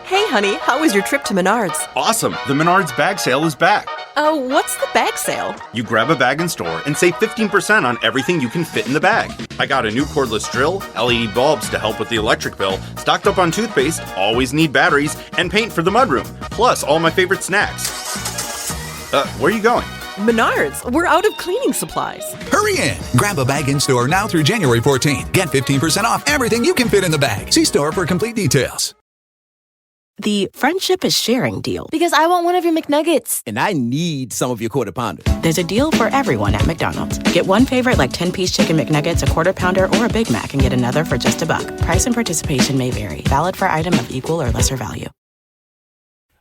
Hey, honey, how was your trip to Menards? Awesome! The Menards bag sale is back. What's the bag sale? You grab a bag in store and save 15% on everything you can fit in the bag. I got a new cordless drill, LED bulbs to help with the electric bill, stocked up on toothpaste, always need batteries, and paint for the mudroom, plus all my favorite snacks. Where are you going? Menards, we're out of cleaning supplies. Hurry in! Grab a bag in store now through January 14th. Get 15% off everything you can fit in the bag. See store for complete details. The friendship is sharing deal. Because I want one of your McNuggets. And I need some of your Quarter Pounder. There's a deal for everyone at McDonald's. Get one favorite like 10-piece chicken McNuggets, a Quarter Pounder, or a Big Mac and get another for just $1. Price and participation may vary. Valid for item of equal or lesser value.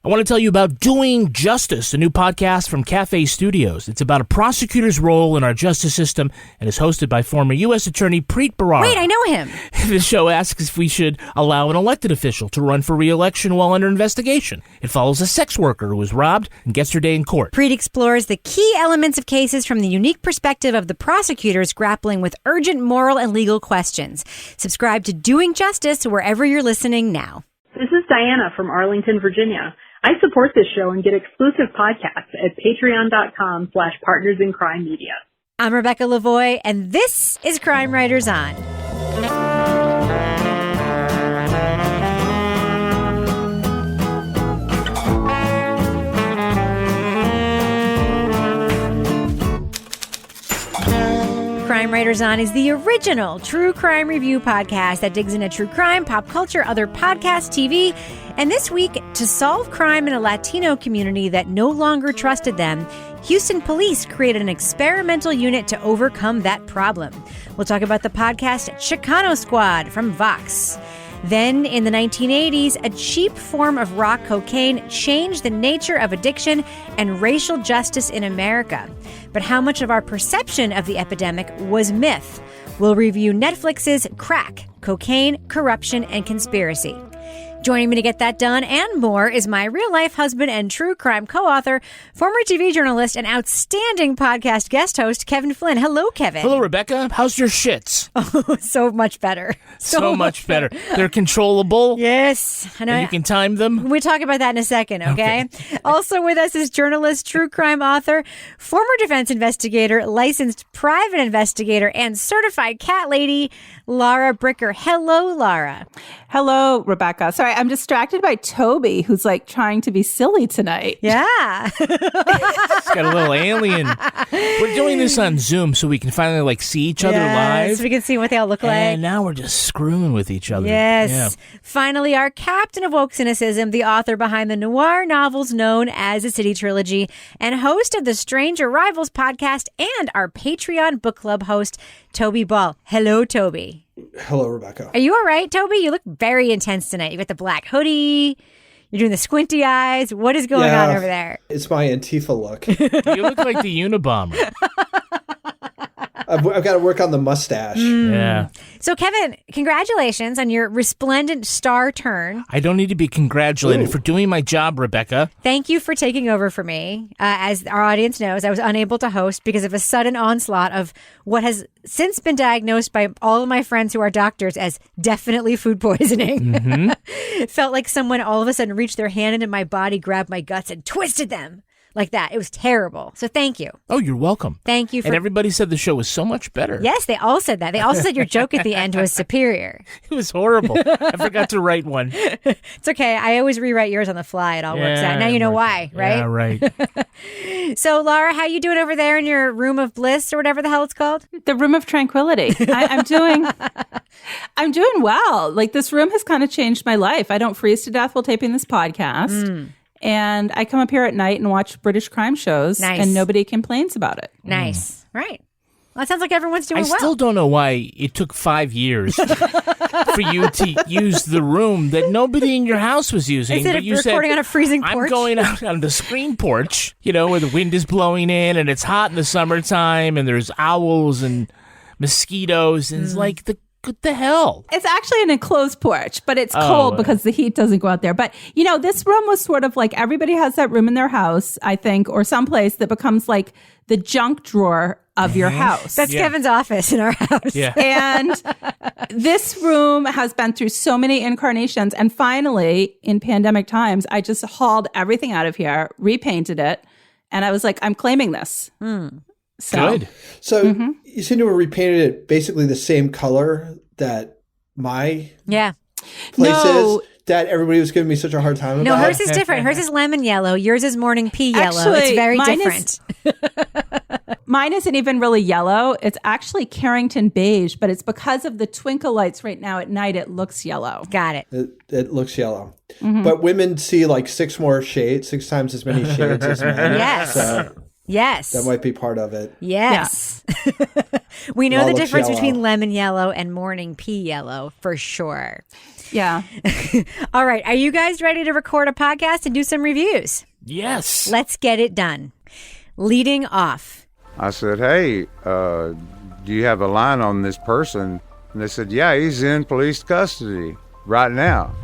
I want to tell you about Doing Justice, a new podcast from Cafe Studios. It's about a prosecutor's role in our justice system and is hosted by former U.S. Attorney Preet Bharara. Wait, I know him. The show asks if we should allow an elected official to run for re-election while under investigation. It follows a sex worker who was robbed and gets her day in court. Preet explores the key elements of cases from the unique perspective of the prosecutors grappling with urgent moral and legal questions. Subscribe to Doing Justice wherever you're listening now. This is Diana from Arlington, Virginia. I support this show and get exclusive podcasts at patreon.com/partnersincrimemedia. I'm Rebecca Lavoie, and this is Crime Writers On. Crime Writers On is the original true crime review podcast that digs into true crime, pop culture, other podcasts, TV. And this week, to solve crime in a Latino community that no longer trusted them, Houston police created an experimental unit to overcome that problem. We'll talk about the podcast Chicano Squad from Vox. Then, in the 1980s, a cheap form of rock cocaine changed the nature of addiction and racial justice in America. But how much of our perception of the epidemic was myth? We'll review Netflix's Crack, Cocaine, Corruption, and Conspiracy. Joining me to get that done and more is my real-life husband and true crime co-author, former TV journalist, and outstanding podcast guest host, Kevin Flynn. Hello, Kevin. Hello, Rebecca. How's your shits? Oh, so much better. So much better. They're controllable? Yes. And you can time them? We'll talk about that in a second, okay? Also with us is journalist, true crime author, former defense investigator, licensed private investigator, and certified cat lady, Laura Bricker. Hello, Laura. Hello, Rebecca. Sorry, I'm distracted by Toby, who's like trying to be silly tonight. Yeah. He's got a little alien. We're doing this on Zoom so we can finally like see each other live. So we can see what they all look like. And now we're just screwing with each other. Yes. Yeah. Finally, our captain of woke cynicism, the author behind the noir novels known as the City Trilogy, and host of the Stranger Rivals podcast, and our Patreon book club host, Toby Ball. Hello, Toby. Hello, Rebecca. Are you all right, Toby? You look very intense tonight. You got the black hoodie. You're doing the squinty eyes. What is going on over there? It's my Antifa look. You look like the Unabomber. I've got to work on the mustache. Yeah. So, Kevin, congratulations on your resplendent star turn. I don't need to be congratulated for doing my job, Rebecca. Thank you for taking over for me. As our audience knows, I was unable to host because of a sudden onslaught of what has since been diagnosed by all of my friends who are doctors as definitely food poisoning. Mm-hmm. It felt like someone all of a sudden reached their hand into my body, grabbed my guts, and twisted them. Like that. It was terrible. So thank you. Oh, you're welcome. Thank you. And everybody said the show was so much better. Yes, they all said that. They also said your joke at the end was superior. It was horrible. I forgot to write one. It's okay. I always rewrite yours on the fly. It all works out. Now you know why, right? Yeah, right. So, Laura, how you doing over there in your room of bliss or whatever the hell it's called? The room of tranquility. I'm doing well. Like, this room has kind of changed my life. I don't freeze to death while taping this podcast. And I come up here at night and watch British crime shows, and nobody complains about it. Nice. Right. Well, it sounds like everyone's doing well. I still don't know why it took 5 years for you to use the room that nobody in your house was using. Instead of recording on a freezing porch? I'm going out on the screen porch, where the wind is blowing in, and it's hot in the summertime, and there's owls and mosquitoes, and it's like what the hell? It's actually an enclosed porch, but it's cold because the heat doesn't go out there. But, this room was sort of like everybody has that room in their house, I think, or someplace that becomes like the junk drawer of your house. That's Kevin's office in our house. Yeah. And this room has been through so many incarnations. And finally, in pandemic times, I just hauled everything out of here, repainted it. And I was like, I'm claiming this. So, Good. So you seem to have repainted it basically the same color that my place is. That everybody was giving me such a hard time about. No, hers is different. Hers is lemon yellow. Yours is morning pea yellow. Actually, it's very different. Mine isn't even really yellow. It's actually Carrington beige, but it's because of the twinkle lights right now at night, it looks yellow. Got it. It looks yellow. But women see like 6 times as many shades as men. Yes. So yes. that might be part of it. Yes. We know It all the looks difference yellow. between lemon yellow and morning pea yellow for sure. Yeah. All right. Are you guys ready to record a podcast and do some reviews? Yes. Let's get it done. Leading off. I said, hey, do you have a line on this person? And they said, yeah, he's in police custody right now.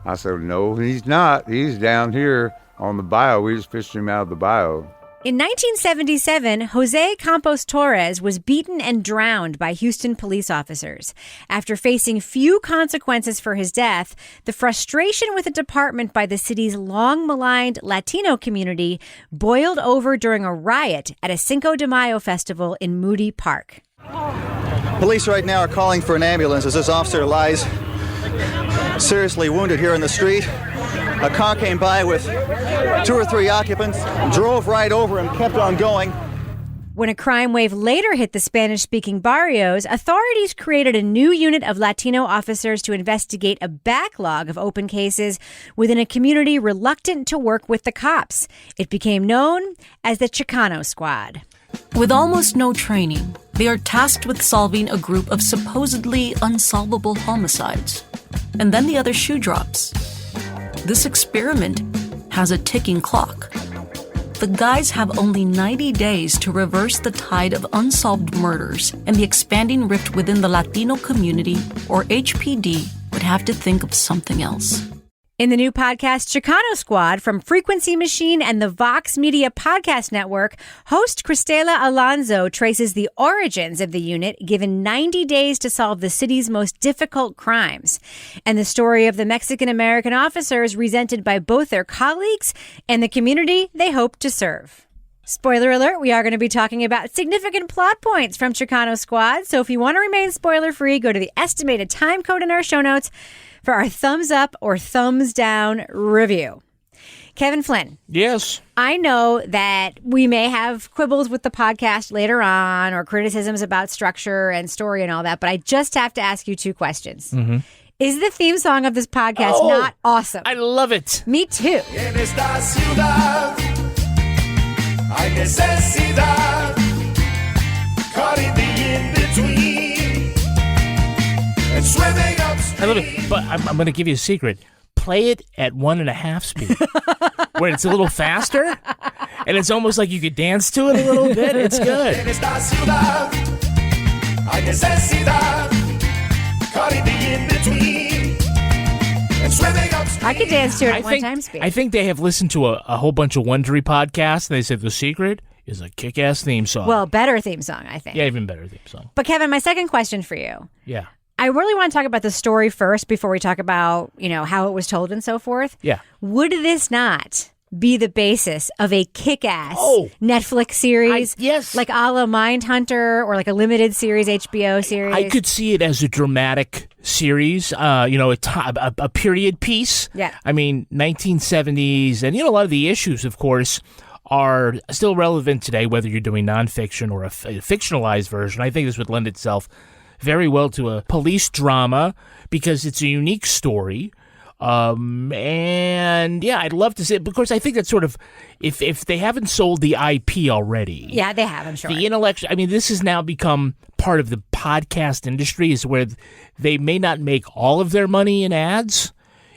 I said, no, he's not. He's down here on the bio. We just fished him out of the bio. In 1977, Jose Campos Torres was beaten and drowned by Houston police officers. After facing few consequences for his death, the frustration with the department by the city's long-maligned Latino community boiled over during a riot at a Cinco de Mayo festival in Moody Park. Police right now are calling for an ambulance as this officer lies seriously wounded here in the street. A car came by with 2 or 3 occupants, drove right over him, kept on going. When a crime wave later hit the Spanish-speaking barrios, authorities created a new unit of Latino officers to investigate a backlog of open cases within a community reluctant to work with the cops. It became known as the Chicano Squad. With almost no training, they are tasked with solving a group of supposedly unsolvable homicides. And then the other shoe drops. This experiment has a ticking clock. The guys have only 90 days to reverse the tide of unsolved murders, and the expanding rift within the Latino community, or HPD, would have to think of something else. In the new podcast Chicano Squad from Frequency Machine and the Vox Media Podcast Network, host Cristela Alonso traces the origins of the unit given 90 days to solve the city's most difficult crimes, and the story of the Mexican-American officers resented by both their colleagues and the community they hope to serve. Spoiler alert, we are going to be talking about significant plot points from Chicano Squad, so if you want to remain spoiler-free, go to the estimated time code in our show notes for our thumbs up or thumbs down review. Kevin Flynn. Yes. I know that we may have quibbles with the podcast later on or criticisms about structure and story and all that, but I just have to ask you 2 questions. Is the theme song of this podcast not awesome? I love it. Me too. En esta ciudad hay necesidad, caught in the in-between, and swimming upstream. I love it, but I'm going to give you a secret. Play it at 1.5 speed, where it's a little faster, and it's almost like you could dance to it a little bit. It's good. En esta ciudad hay necesidad, caught in the in-between, and swimming upstream. I could dance to it at 1 time speed. I think they have listened to a whole bunch of Wondery podcasts, and they said the secret is a kick-ass theme song. Well, better theme song, I think. Yeah, even better theme song. But Kevin, my second question for you. Yeah. I really want to talk about the story first before we talk about, how it was told and so forth. Yeah. Would this not be the basis of a kick-ass Netflix series? Yes. Like a la Mindhunter or like a limited series HBO series? I could see it as a dramatic series, a period piece. Yeah. I mean, 1970s, and a lot of the issues, of course, are still relevant today, whether you're doing nonfiction or a fictionalized version. I think this would lend itself very well to a police drama because it's a unique story. And yeah, I'd love to see it because I think that's sort of, if they haven't sold the IP already. Yeah, they have, I'm sure. The intellectual, this has now become part of the podcast industry, is where they may not make all of their money in ads,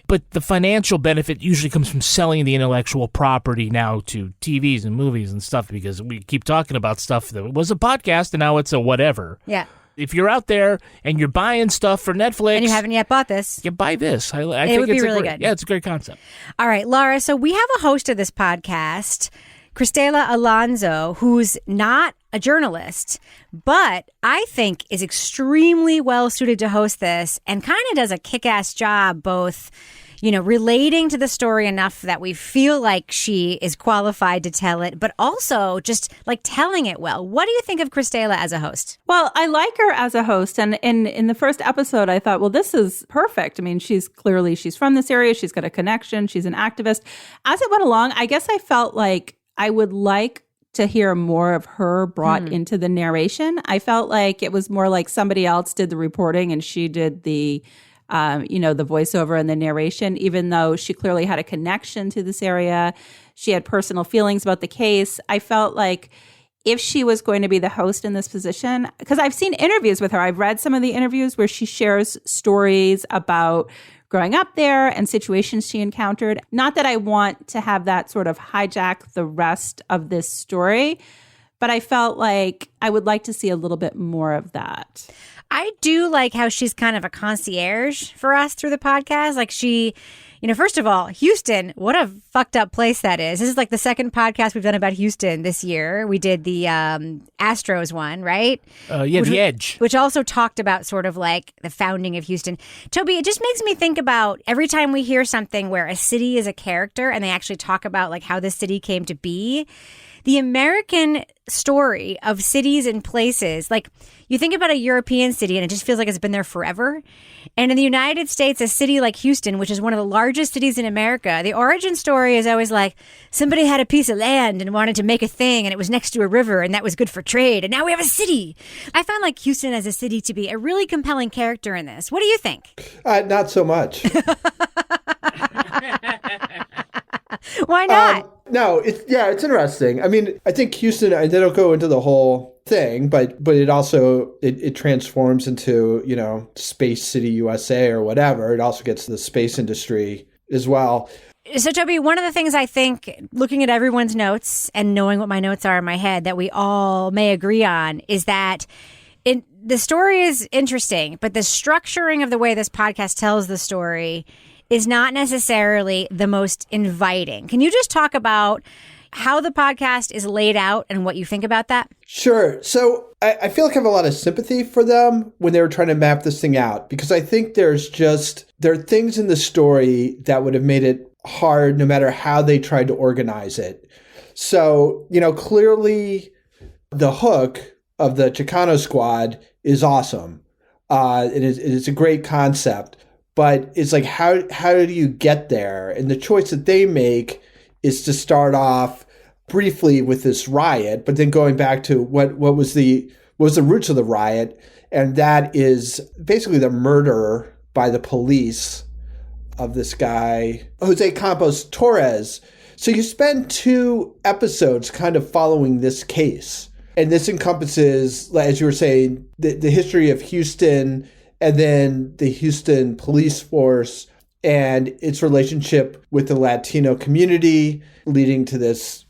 but the financial benefit usually comes from selling the intellectual property now to TVs and movies and stuff, because we keep talking about stuff that was a podcast and now it's a whatever. Yeah. If you're out there and you're buying stuff for Netflix and you haven't yet bought this, you buy this. I it think would be it's really great, good. Yeah, it's a great concept. All right, Laura. So we have a host of this podcast, Cristela Alonso, who's not a journalist, but I think is extremely well suited to host this and kind of does a kick-ass job both, relating to the story enough that we feel like she is qualified to tell it, but also just like telling it well. What do you think of Christela as a host? Well, I like her as a host. And in the first episode, I thought, well, this is perfect. I mean, she's from this area. She's got a connection. She's an activist. As it went along, I guess I felt like I would like to hear more of her brought into the narration. I felt like it was more like somebody else did the reporting and she did the voiceover and the narration, even though she clearly had a connection to this area. She had personal feelings about the case. I felt like if she was going to be the host in this position, because I've seen interviews with her, I've read some of the interviews where she shares stories about growing up there and situations she encountered. Not that I want to have that sort of hijack the rest of this story, but I felt like I would like to see a little bit more of that. I do like how she's kind of a concierge for us through the podcast. Like she, first of all, Houston, what a fucked up place that is. This is like the second podcast we've done about Houston this year. We did the Astros one, right? The Edge. Which also talked about sort of like the founding of Houston. Toby, it just makes me think about every time we hear something where a city is a character and they actually talk about like how the city came to be. The American story of cities and places, like you think about a European city and it just feels like it's been there forever. And in the United States, a city like Houston, which is one of the largest cities in America, the origin story is always like somebody had a piece of land and wanted to make a thing and it was next to a river and that was good for trade. And now we have a city. I found like Houston as a city to be a really compelling character in this. What do you think? Not so much. Why not? No, it's interesting. I mean, I think Houston, they don't go into the whole thing, but it also, it transforms into, Space City USA or whatever. It also gets the space industry as well. So, Toby, one of the things I think, looking at everyone's notes and knowing what my notes are in my head, that we all may agree on is that the story is interesting, but the structuring of the way this podcast tells the story is not necessarily the most inviting. Can you just talk about how the podcast is laid out and what you think about that? Sure. So I feel like I have a lot of sympathy for them when they were trying to map this thing out, because I think there are things in the story that would have made it hard no matter how they tried to organize it. So, clearly the hook of the Chicano squad is awesome. It is a great concept. But it's like, how do you get there? And the choice that they make is to start off briefly with this riot, but then going back to what was the roots of the riot, and that is basically the murder by the police of this guy, Jose Campos Torres. So you spend 2 episodes kind of following this case. And this encompasses, as you were saying, the history of Houston, and then the Houston police force and its relationship with the Latino community, leading to this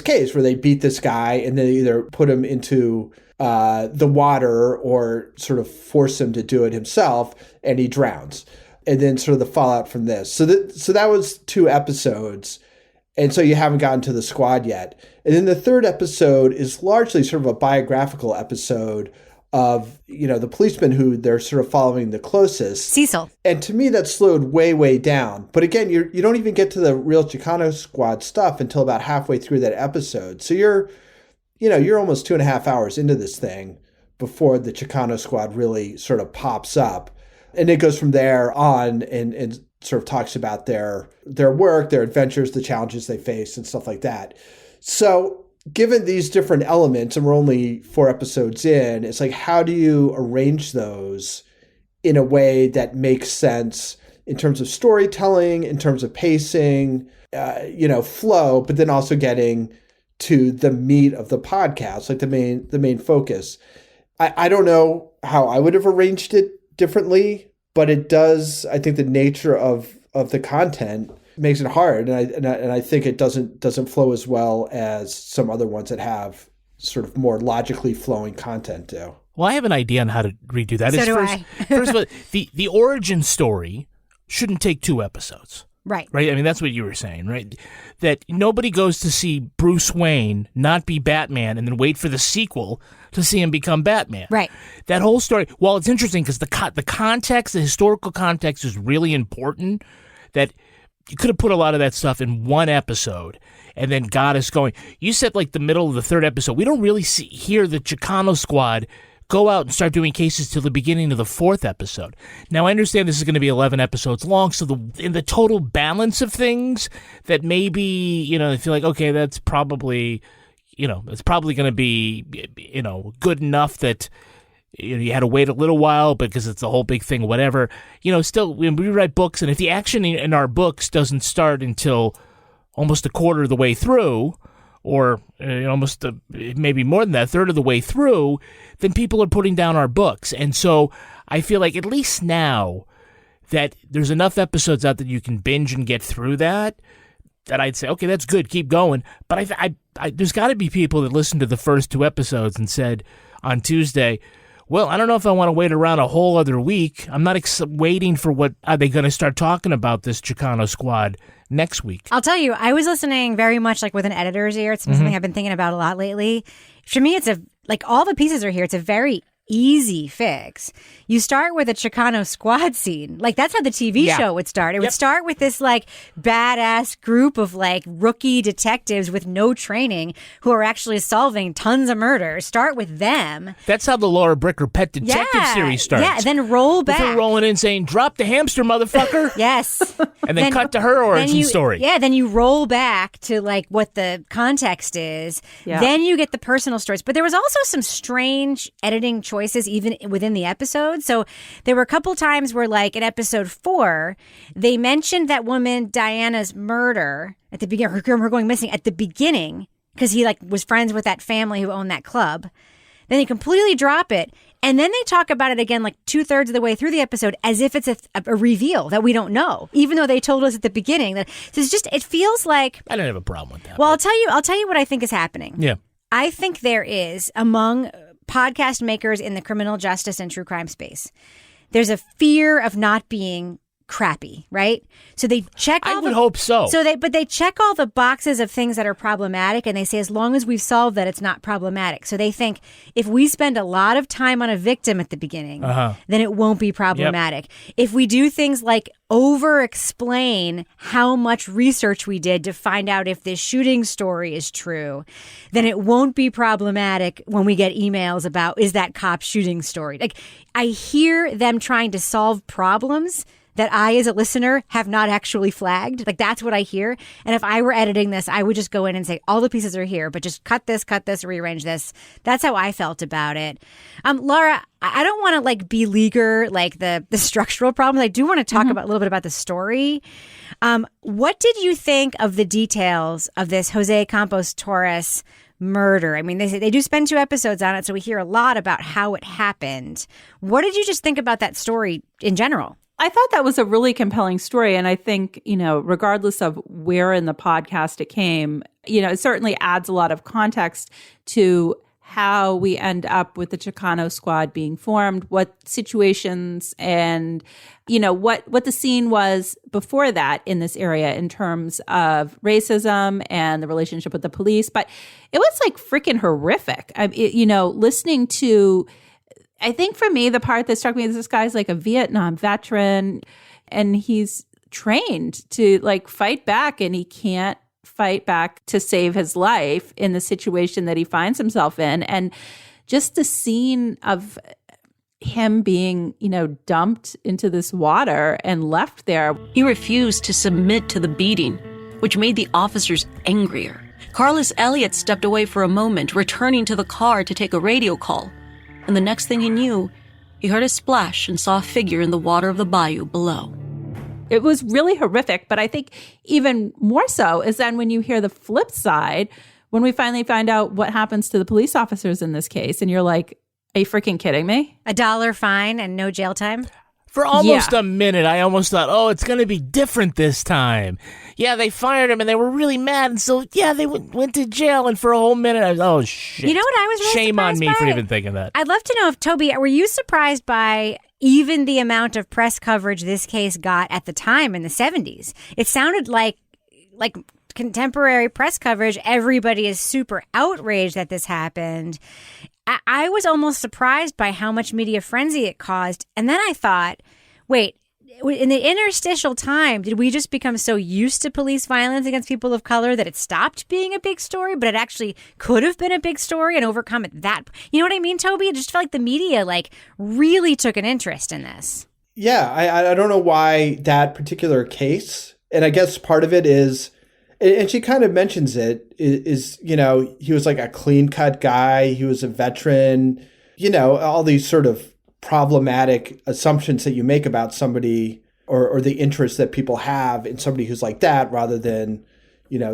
case where they beat this guy and then either put him into the water or sort of force him to do it himself, and he drowns. And then sort of the fallout from this. So that was 2 episodes. And so you haven't gotten to the squad yet. And then the 3rd episode is largely sort of a biographical episode of, the policeman who they're sort of following the closest. Cecil. And to me, that slowed way, way down. But again, you don't even get to the real Chicano squad stuff until about halfway through that episode. So you're almost 2.5 hours into this thing before the Chicano squad really sort of pops up. And it goes from there on and sort of talks about their work, their adventures, the challenges they face and stuff like that. So given these different elements, and we're only 4 episodes in, it's like, how do you arrange those in a way that makes sense in terms of storytelling, in terms of pacing, flow, but then also getting to the meat of the podcast, like the main focus. I don't know how I would have arranged it differently, but it does. I think the nature of the content makes it hard, and I think it doesn't flow as well as some other ones that have sort of more logically flowing content do. Well, I have an idea on how to redo that. So do I. First of all, the origin story shouldn't take 2 episodes. Right. Right? I mean, that's what you were saying, right? That nobody goes to see Bruce Wayne not be Batman and then wait for the sequel to see him become Batman. Right. That whole story, well, it's interesting because the context, the historical context is really important, that you could have put a lot of that stuff in one episode and then got us going. You said like the middle of the third episode. We don't really hear the Chicano squad go out and start doing cases till the beginning of the fourth episode. Now, I understand this is going to be 11 episodes long, so in the total balance of things, that maybe, I feel like, okay, that's probably, it's probably going to be, good enough that you had to wait a little while because it's a whole big thing, whatever. Still, when we write books, and if the action in our books doesn't start until almost a quarter of the way through, or almost maybe more than that, a third of the way through, then people are putting down our books. And so I feel like at least now that there's enough episodes out that you can binge and get through that I'd say, okay, that's good, keep going. But I there's got to be people that listened to the first 2 episodes and said on Tuesday, well, I don't know if I want to wait around a whole other week. I'm not waiting for what are they going to start talking about this Chicano squad next week. I'll tell you, I was listening very much like with an editor's ear. It's something I've been thinking about a lot lately. For me, it's all the pieces are here. It's a very easy fix. You start with a Chicano squad scene. Like, that's how the TV show would start. It would start with this, like, badass group of, like, rookie detectives with no training who are actually solving tons of murders. Start with them. That's how the Laura Bricker Pet Detective series starts. Yeah, then roll back. With her rolling in saying, drop the hamster, motherfucker. Yes. And then cut to her origin story. Yeah, then you roll back to, like, what the context is. Yeah. Then you get the personal stories. But there was also some strange editing choices even within the episode. So there were a couple times where, like, in episode 4, they mentioned that woman Diana's murder at the beginning, her going missing at the beginning, because he, like, was friends with that family who owned that club. Then they completely drop it. And then they talk about it again, like 2/3 of the way through the episode, as if it's a reveal that we don't know, even though they told us at the beginning. That so it's just, it feels like, I don't have a problem with that. Well, I'll tell you what I think is happening. Yeah. I think there is, among podcast makers in the criminal justice and true crime space, there's a fear of not being crappy, right? So they check I would hope so. But they check all the boxes of things that are problematic, and they say, as long as we've solved that, it's not problematic. So they think if we spend a lot of time on a victim at the beginning, then it won't be problematic. Yep. If we do things like over-explain how much research we did to find out if this shooting story is true, then it won't be problematic when we get emails about, is that cop shooting story? Like, I hear them trying to solve problems that I, as a listener, have not actually flagged. Like, that's what I hear. And if I were editing this, I would just go in and say, all the pieces are here, but just cut this, rearrange this. That's how I felt about it. Laura, I don't want to, like, beleaguer, like, the structural problems. I do want to talk about a little bit about the story. What did you think of the details of this Jose Campos Torres murder? I mean, they do spend 2 episodes on it, so we hear a lot about how it happened. What did you just think about that story in general? I thought that was a really compelling story. And I think, regardless of where in the podcast it came, it certainly adds a lot of context to how we end up with the Chicano squad being formed, what situations and, what the scene was before that in this area in terms of racism and the relationship with the police. But it was, like, freaking horrific. Listening to, I think for me, the part that struck me is this guy's like a Vietnam veteran and he's trained to, like, fight back, and he can't fight back to save his life in the situation that he finds himself in. And just the scene of him being, dumped into this water and left there. He refused to submit to the beating, which made the officers angrier. Carlos Elliott stepped away for a moment, returning to the car to take a radio call. And the next thing he knew, he heard a splash and saw a figure in the water of the bayou below. It was really horrific, but I think even more so is then when you hear the flip side, when we finally find out what happens to the police officers in this case, and you're like, are you freaking kidding me? $1 fine and no jail time? For almost a minute, I almost thought, oh, it's going to be different this time. Yeah, they fired him, and they were really mad, and so, yeah, they went to jail, and for a whole minute, I was, oh, shit. You know what I was really Shame on me by? for even thinking that. I'd love to know if, Toby, were you surprised by even the amount of press coverage this case got at the time in the 70s. It sounded like contemporary press coverage. Everybody is super outraged that this happened. I was almost surprised by how much media frenzy it caused. And then I thought, wait, in the interstitial time, did we just become so used to police violence against people of color that it stopped being a big story, but it actually could have been a big story and overcome it that? You know what I mean, Toby? It just felt like the media really took an interest in this. Yeah, I don't know why that particular case, and I guess part of it is, and she kind of mentions it, is he was like a clean-cut guy, he was a veteran, all these sort of problematic assumptions that you make about somebody or the interest that people have in somebody who's like that rather than,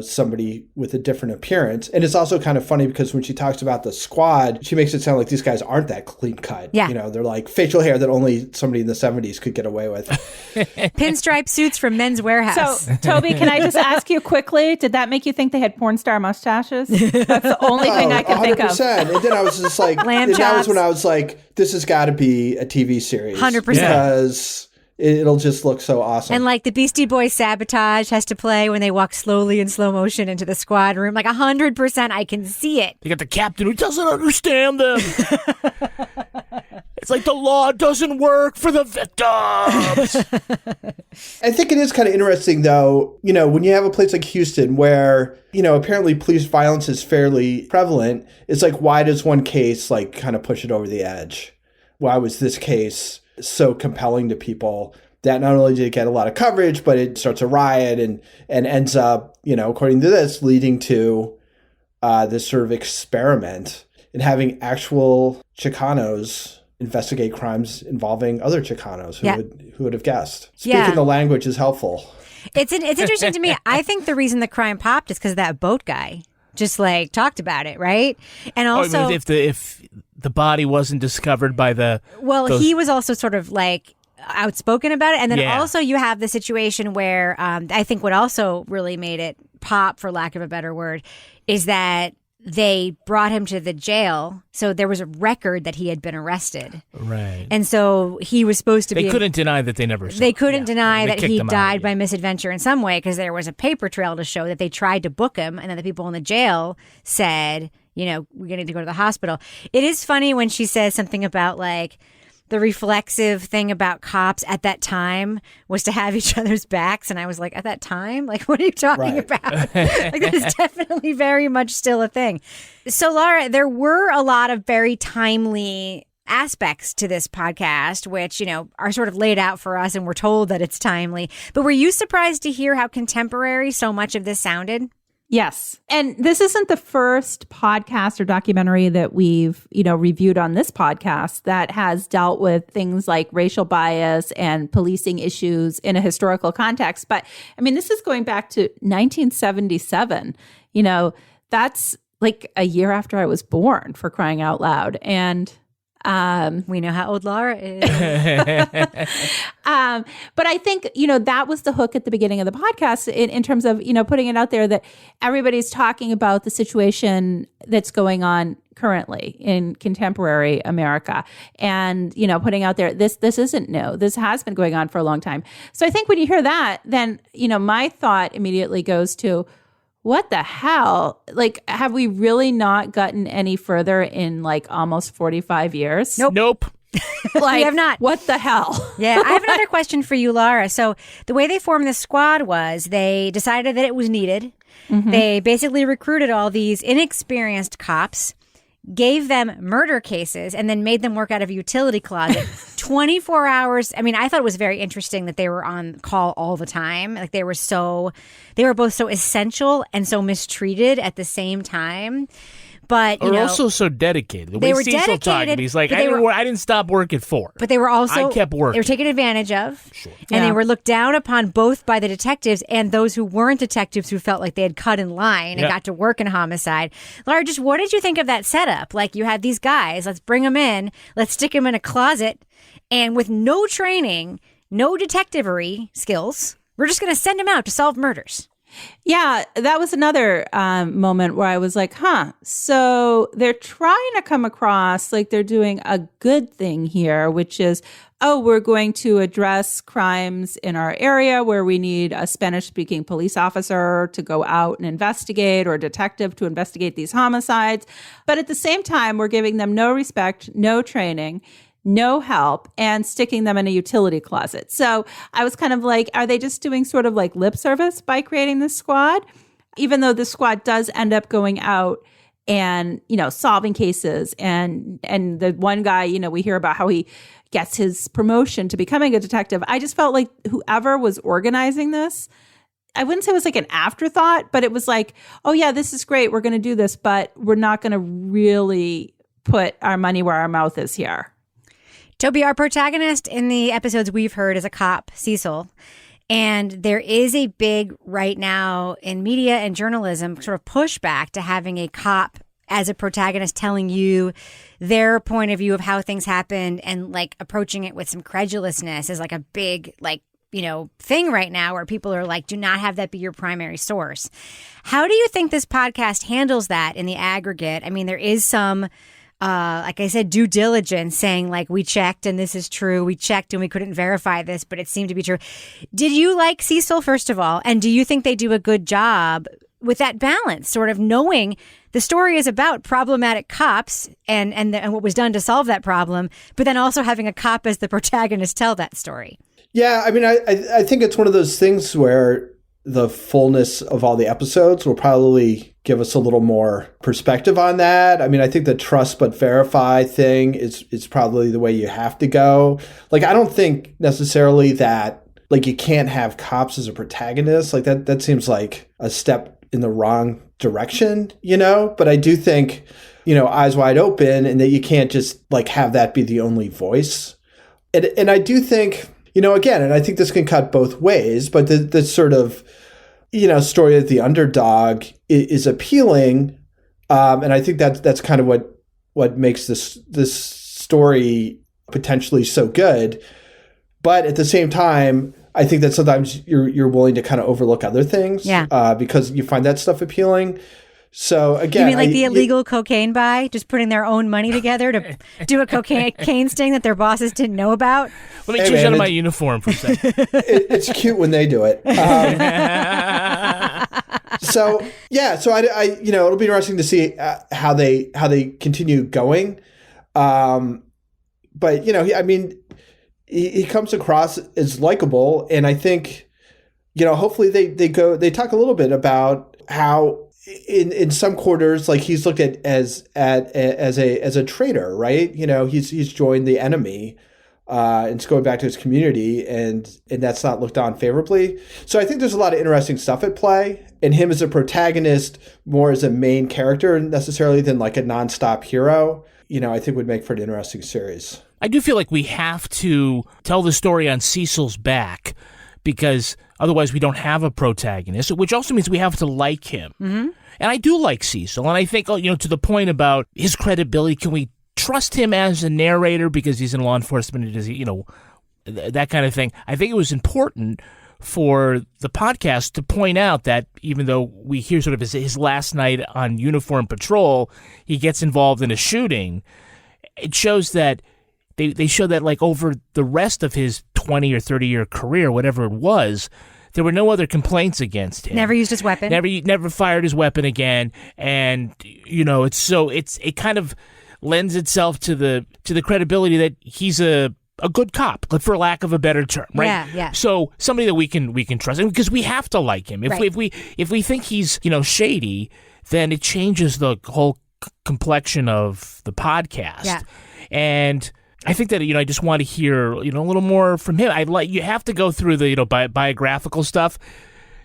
somebody with a different appearance. And it's also kind of funny because when she talks about the squad, she makes it sound like these guys aren't that clean cut. Yeah. They're like facial hair that only somebody in the 70s could get away with. Pinstripe suits from Men's Warehouse. So, Toby, can I just ask you quickly, did that make you think they had porn star mustaches? That's the only thing I can think of. 100%. And then I was just like, that was when I was like, this has got to be a TV series. 100%. Because it'll just look so awesome. And the Beastie Boys Sabotage has to play when they walk slowly in slow motion into the squad room. 100%, I can see it. They got the captain who doesn't understand them. It's like the law doesn't work for the victims. I think it is kind of interesting, though, when you have a place like Houston where, apparently police violence is fairly prevalent. It's like, why does one case kind of push it over the edge? Why was this case so compelling to people that not only did it get a lot of coverage, but it starts a riot and ends up, according to this, leading to this sort of experiment in having actual Chicanos investigate crimes involving other Chicanos. Who would have guessed? Speaking the language is helpful. It's interesting to me. I think the reason the crime popped is because that boat guy just talked about it, right? And also, if the body wasn't discovered by he was also sort of outspoken about it. And then also you have the situation where I think what also really made it pop, for lack of a better word, is that they brought him to the jail. So there was a record that he had been arrested. Right. And so he was supposed to be... They couldn't deny that they never saw him. They couldn't deny that he died out, by misadventure in some way because there was a paper trail to show that they tried to book him and then the people in the jail said, we're going to need to go to the hospital. It is funny when she says something about the reflexive thing about cops at that time was to have each other's backs. And I was like, at that time? What are you talking about? That is definitely very much still a thing. So, Laura, there were a lot of very timely aspects to this podcast, which, are sort of laid out for us and we're told that it's timely. But were you surprised to hear how contemporary so much of this sounded? Yes. And this isn't the first podcast or documentary that we've, reviewed on this podcast that has dealt with things like racial bias and policing issues in a historical context. But this is going back to 1977. That's a year after I was born, for crying out loud. And we know how old Laura is. But I think, that was the hook at the beginning of the podcast in terms of, putting it out there that everybody's talking about the situation that's going on currently in contemporary America and, putting out there, this isn't new. This has been going on for a long time. So I think when you hear that, then, my thought immediately goes to, what the hell? Have we really not gotten any further in almost 45 years? Nope. We have not. What the hell? Yeah, I have another question for you, Laura. So the way they formed the squad was they decided that it was needed. Mm-hmm. They basically recruited all these inexperienced cops, gave them murder cases, and then made them work out of a utility closet 24 hours. I thought it was very interesting that they were on call all the time. They were both so essential and so mistreated at the same time. But also so dedicated. The way they were Cecil dedicated. He's like, I didn't stop work at 4. But they were also I kept working. They were taken advantage of, sure. And they were looked down upon both by the detectives and those who weren't detectives who felt like they had cut in line and got to work in homicide. Laura, just what did you think of that setup? You had these guys, let's bring them in, let's stick them in a closet, and with no training, no detectivery skills, we're just going to send them out to solve murders. Yeah, that was another moment where I was like, so they're trying to come across like they're doing a good thing here, which is, we're going to address crimes in our area where we need a Spanish-speaking police officer to go out and investigate, or a detective to investigate these homicides. But at the same time, we're giving them no respect, no training, no help, and sticking them in a utility closet. So I was kind of like, are they just doing sort of like lip service by creating this squad? Even though the squad does end up going out and, solving cases. And the one guy, we hear about how he gets his promotion to becoming a detective. I just felt like whoever was organizing this, I wouldn't say it was like an afterthought, but it was like, oh yeah, this is great. We're going to do this, but we're not going to really put our money where our mouth is here. Toby, our protagonist in the episodes we've heard is a cop, Cecil. And there is a big, right now in media and journalism, sort of pushback to having a cop as a protagonist telling you their point of view of how things happened, and like approaching it with some credulousness is like a big, thing right now, where people are like, do not have that be your primary source. How do you think this podcast handles that in the aggregate? I mean, there is some, like I said, due diligence, saying like, we checked and this is true. We checked and we couldn't verify this, but it seemed to be true. Did you like Cecil, first of all? And do you think they do a good job with that balance, sort of knowing the story is about problematic cops and what was done to solve that problem, but then also having a cop as the protagonist tell that story? Yeah, I mean, I think it's one of those things where the fullness of all the episodes will probably give us a little more perspective on that. I mean, I think the trust but verify thing is probably the way you have to go. Like, I don't think necessarily that, like, you can't have cops as a protagonist. Like, that seems like a step in the wrong direction, But I do think, eyes wide open, and that you can't just, like, have that be the only voice. And I do think, again, and I think this can cut both ways, but the sort of, story of the underdog is appealing. And I think that's kind of what makes this story potentially so good. But at the same time, I think that sometimes you're willing to kind of overlook other things, because you find that stuff appealing. So again, you mean like the illegal cocaine buy, just putting their own money together to do a cocaine sting that their bosses didn't know about? Let me change out of my uniform for a second. It's cute when they do it. So I it'll be interesting to see how they continue going. But he comes across as likable, and I think, hopefully they talk a little bit about how in some quarters, like, he's looked at as a traitor, right? He's joined the enemy, and it's going back to his community, and that's not looked on favorably. So I think there's a lot of interesting stuff at play, and him as a protagonist, more as a main character necessarily than like a nonstop hero, I think would make for an interesting series. I do feel like we have to tell the story on Cecil's back, because otherwise we don't have a protagonist, which also means we have to like him. Mm-hmm. And I do like Cecil. And I think, to the point about his credibility, can we trust him as a narrator because he's in law enforcement? Does he, that kind of thing. I think it was important for the podcast to point out that even though we hear sort of his last night on uniform patrol, he gets involved in a shooting. It shows that they show that, like, over the rest of his 20 or 30-year career, whatever it was, there were no other complaints against him. Never used his weapon. Never fired his weapon again. And, it kind of lends itself to the credibility that he's a good cop, for lack of a better term, right? Yeah. So somebody that we can trust, and because we have to like him. If we think he's shady, then it changes the whole complexion of the podcast. Yeah. And I think that, I just want to hear, a little more from him. You have to go through the, biographical stuff.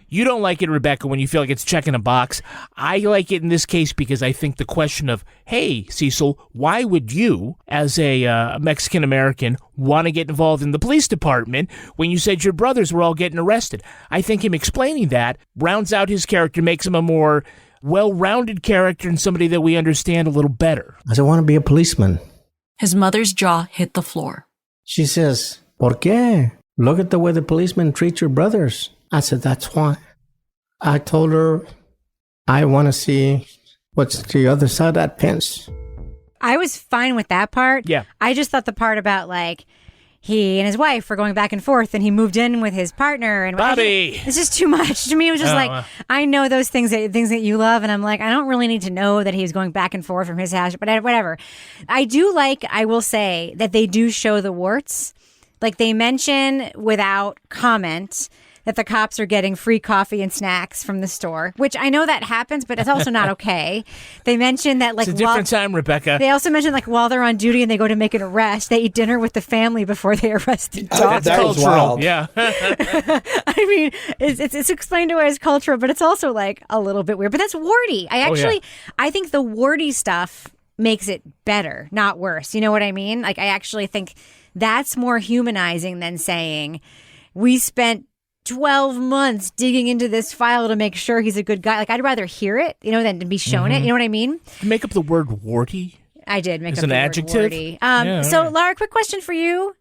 You don't like it, Rebecca, when you feel like it's checking a box. I like it in this case because I think the question of, hey, Cecil, why would you, as a Mexican-American, want to get involved in the police department when you said your brothers were all getting arrested? I think him explaining that rounds out his character, makes him a more well-rounded character and somebody that we understand a little better. I want to be a policeman. His mother's jaw hit the floor. She says, ¿Por qué? Look at the way the policemen treat your brothers. I said, that's why. I told her I want to see what's the other side of that fence. I was fine with that part. Yeah. I just thought the part about like he and his wife were going back and forth and he moved in with his partner and Bobby. It's just too much. To me, it was just I know those things that you love, and I'm like, I don't really need to know that he was going back and forth from his house, but whatever. I will say that they do show the warts. Like they mention without comment that the cops are getting free coffee and snacks from the store, which I know that happens, but it's also not okay. They mention that like it's a different time, Rebecca. They also mention like while they're on duty and they go to make an arrest, they eat dinner with the family before they arrest the dog. That was wild. Yeah. I mean, it's explained away as cultural, but it's also like a little bit weird. But that's warty. I think the warty stuff makes it better, not worse. You know what I mean? Like I actually think that's more humanizing than saying we spent 12 months digging into this file to make sure he's a good guy. Like, I'd rather hear it, than to be shown it. You know what I mean? Make up the word warty. I did make as up an the adjective. Word warty. So, Laura, quick question for you.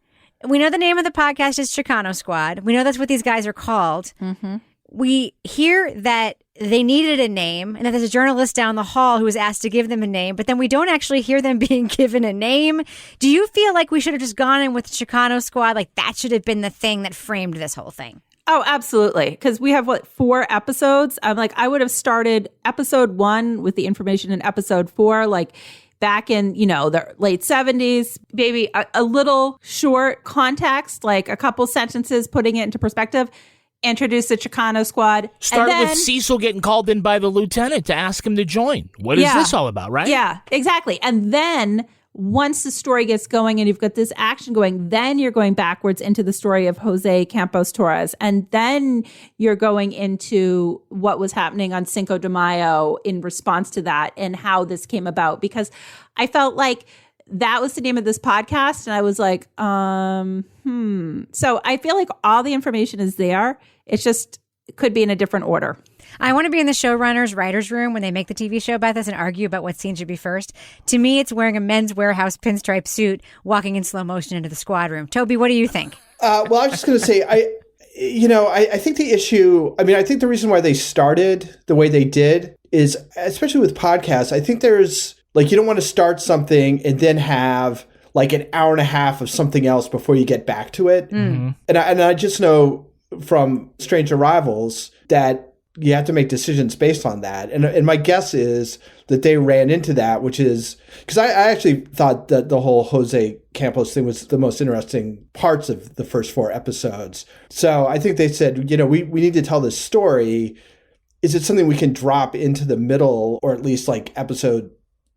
We know the name of the podcast is Chicano Squad. We know that's what these guys are called. Mm-hmm. We hear that they needed a name and that there's a journalist down the hall who was asked to give them a name, but then we don't actually hear them being given a name. Do you feel like we should have just gone in with Chicano Squad? Like that should have been the thing that framed this whole thing? Oh, absolutely. Because we have 4 episodes. I'm like, I would have started episode 1 with the information in episode 4, like back in, the late 70s, maybe a little short context, like a couple sentences, putting it into perspective. Introduce the Chicano Squad. Start with Cecil getting called in by the lieutenant to ask him to join. What is this all about, right? Yeah, exactly. And then once the story gets going and you've got this action going, then you're going backwards into the story of Jose Campos Torres. And then you're going into what was happening on Cinco de Mayo in response to that and how this came about. Because I felt like that was the name of this podcast. And I was like, So I feel like all the information is there. It's just, it could be in a different order. I want to be in the showrunner's writer's room when they make the TV show about this and argue about what scene should be first. To me, it's wearing a Men's Warehouse pinstripe suit, walking in slow motion into the squad room. Toby, what do you think? Well, I was just going to say, I think the issue, I think the reason why they started the way they did is, especially with podcasts, I think there's, like, you don't want to start something and then have like an hour and a half of something else before you get back to it. Mm-hmm. And I just know from Strange Arrivals that you have to make decisions based on that. And my guess is that they ran into that, which is because I actually thought that the whole Jose Campos thing was the most interesting parts of the first 4 episodes. So I think they said, we need to tell this story. Is it something we can drop into the middle, or at least like episode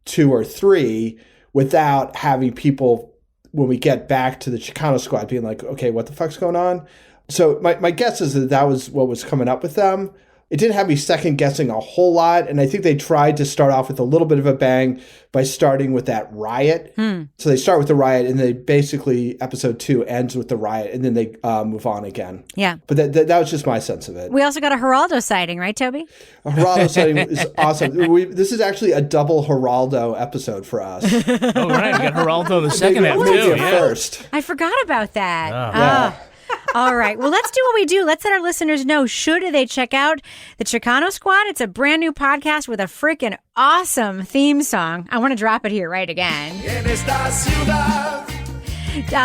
2 or 3, without having people, when we get back to the Chicano Squad, being like, okay, what the fuck's going on? So my guess is that was what was coming up with them. It didn't have me second guessing a whole lot. And I think they tried to start off with a little bit of a bang by starting with that riot. So they start with the riot, and they basically, episode 2 ends with the riot, and then they move on again. Yeah. But that was just my sense of it. We also got a Geraldo sighting, right, Toby? A Geraldo sighting is awesome. This is actually a double Geraldo episode for us. Oh, right. We got Geraldo in the second half, too. First. I forgot about that. Yeah. All right. Well, let's do what we do. Let's let our listeners know, should they check out the Chicano Squad? It's a brand new podcast with a freaking awesome theme song. I want to drop it here right again.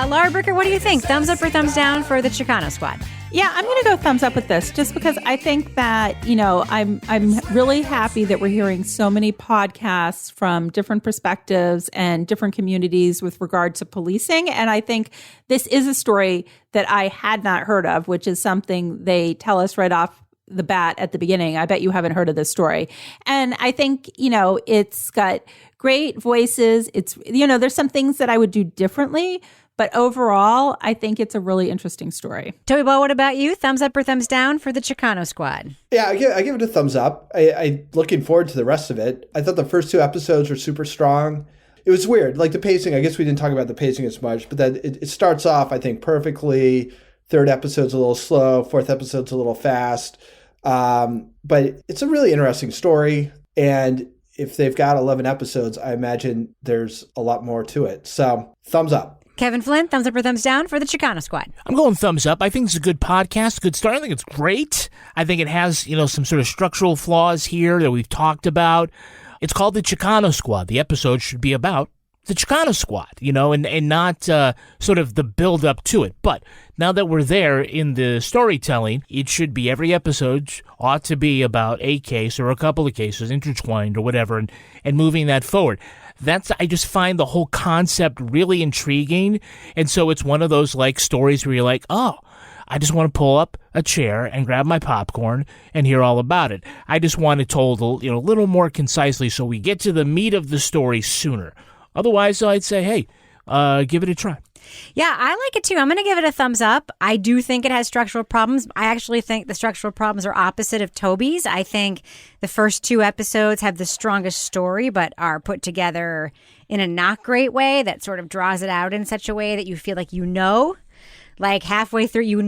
Laura Bricker, what do you think? Thumbs up or thumbs down for the Chicano Squad? Yeah, I'm going to go thumbs up with this, just because I think that, I'm really happy that we're hearing so many podcasts from different perspectives and different communities with regard to policing. And I think this is a story that I had not heard of, which is something they tell us right off the bat at the beginning. I bet you haven't heard of this story. And I think, it's got great voices. It's, there's some things that I would do differently. But overall, I think it's a really interesting story. Toby Ball, what about you? Thumbs up or thumbs down for the Chicano Squad? Yeah, I give it a thumbs up. I looking forward to the rest of it. I thought the first 2 episodes were super strong. It was weird. Like the pacing, I guess we didn't talk about the pacing as much, but then it starts off, I think, perfectly. 3rd episode's a little slow. 4th episode's a little fast. But it's a really interesting story. And if they've got 11 episodes, I imagine there's a lot more to it. So thumbs up. Kevin Flynn, thumbs up or thumbs down for the Chicano Squad? I'm going thumbs up. I think it's a good podcast, good start. I think it's great. I think it has, some sort of structural flaws here that we've talked about. It's called the Chicano Squad. The episode should be about the Chicano Squad, and not sort of the build up to it. But now that we're there in the storytelling, it should be every episode ought to be about a case or a couple of cases intertwined or whatever, and moving that forward. I just find the whole concept really intriguing. And so it's one of those like stories where you're like, oh, I just want to pull up a chair and grab my popcorn and hear all about it. I just want it told a little more concisely so we get to the meat of the story sooner. Otherwise, I'd say, hey, give it a try. Yeah, I like it too. I'm going to give it a thumbs up. I do think it has structural problems. I actually think the structural problems are opposite of Toby's. I think the first 2 episodes have the strongest story, but are put together in a not great way that sort of draws it out in such a way that you feel like like halfway through, you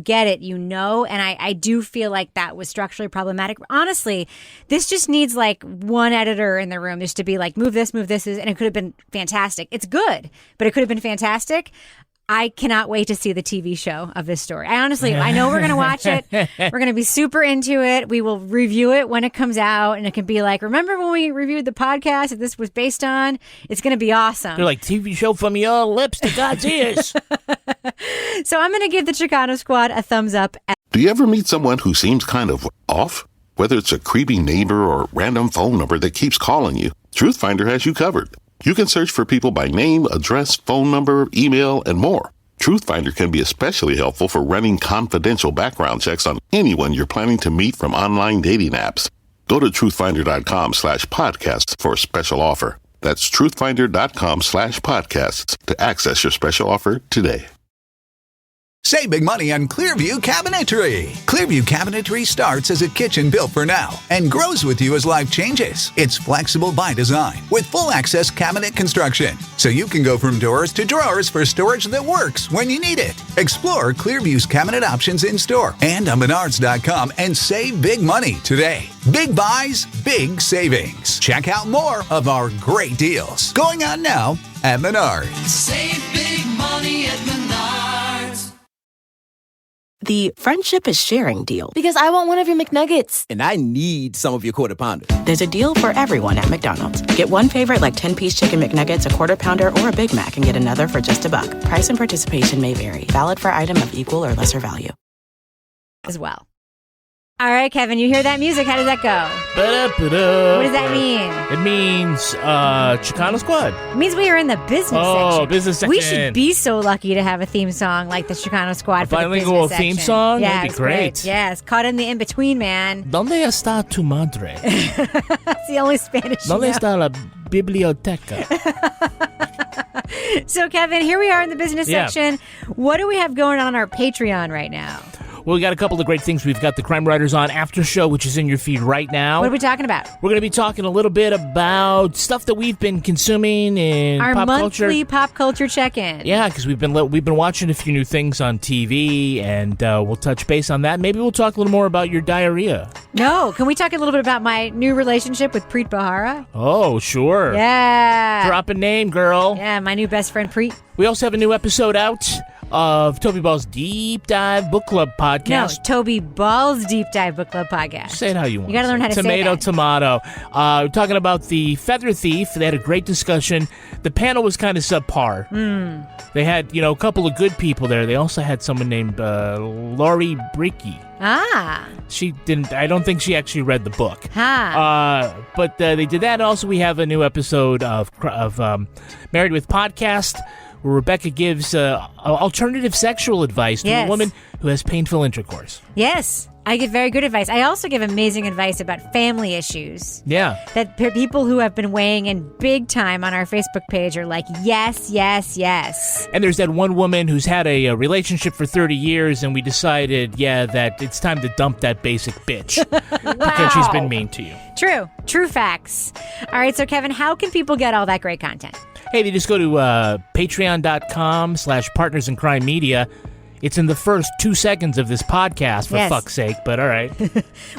get it, and I do feel like that was structurally problematic. Honestly, this just needs like one editor in the room just to be like, move this, and it could have been fantastic. It's good, but it could have been fantastic. I cannot wait to see the TV show of this story. I know we're going to watch it. We're going to be super into it. We will review it when it comes out, and it can be like, remember when we reviewed the podcast that this was based on? It's going to be awesome. They're like, TV show from your lips to God's ears. So I'm going to give the Chicano Squad a thumbs up. Do you ever meet someone who seems kind of off? Whether it's a creepy neighbor or random phone number that keeps calling you, Truthfinder has you covered. You can search for people by name, address, phone number, email, and more. Truthfinder can be especially helpful for running confidential background checks on anyone you're planning to meet from online dating apps. Go to truthfinder.com/podcasts for a special offer. That's truthfinder.com/podcasts to access your special offer today. Save big money on Clearview Cabinetry. Clearview Cabinetry starts as a kitchen built for now and grows with you as life changes. It's flexible by design with full access cabinet construction, so you can go from doors to drawers for storage that works when you need it. Explore Clearview's cabinet options in store and on Menards.com and save big money today. Big buys, big savings. Check out more of our great deals going on now at Menards. Save big money at Menards. The friendship is sharing deal. Because I want one of your McNuggets. And I need some of your Quarter Pounder. There's a deal for everyone at McDonald's. Get one favorite like 10-piece chicken McNuggets, a Quarter Pounder, or a Big Mac and get another for just $1. Price and participation may vary. Valid for item of equal or lesser value. As well. All right, Kevin, you hear that music. How does that go? Ba-da-ba-da. What does that mean? It means Chicano Squad. It means we are in the business section. Oh, business section. We should be so lucky to have a theme song like the Chicano Squad for the bilingual business theme section. song? Yeah, That'd be great. Yes, caught in the in-between, man. ¿Dónde está tu madre? That's the only Spanish ¿Dónde está la biblioteca? So, Kevin, here we are in the business section. What do we have going on our Patreon right now? Well, we got a couple of great things. We've got the Crime Writers On After Show, which is in your feed right now. What are we talking about? We're going to be talking a little bit about stuff that we've been consuming in our pop culture. Our monthly pop culture check-in. Yeah, because we've been watching a few new things on TV, and we'll touch base on that. Maybe we'll talk a little more about your diarrhea. No, can we talk a little bit about my new relationship with Preet Bharara? Oh, sure. Yeah. Drop a name, girl. Yeah, my new best friend Preet. We also have a new episode out of Toby Ball's Deep Dive Book Club podcast. No, Toby Ball's Deep Dive Book Club podcast. Say it how you want. You got to learn how to say that. Tomato. We're talking about the Feather Thief. They had a great discussion. The panel was kind of subpar. They had, a couple of good people there. They also had someone named Laurie Bricky. She didn't. I don't think she actually read the book. But they did that. Also, we have a new episode of Married with Podcast, where Rebecca gives alternative sexual advice to a woman who has painful intercourse. Yes. I give very good advice. I also give amazing advice about family issues. Yeah. That people who have been weighing in big time on our Facebook page are like, yes, yes, yes. And there's that one woman who's had a relationship for 30 years, and we decided, that it's time to dump that basic bitch. Because she's been mean to you. True facts. All right, so Kevin, how can people get all that great content? Hey, they just go to patreon.com/partnersincrimemedia. It's in the first 2 seconds of this podcast, for Yes. fuck's sake, but all right.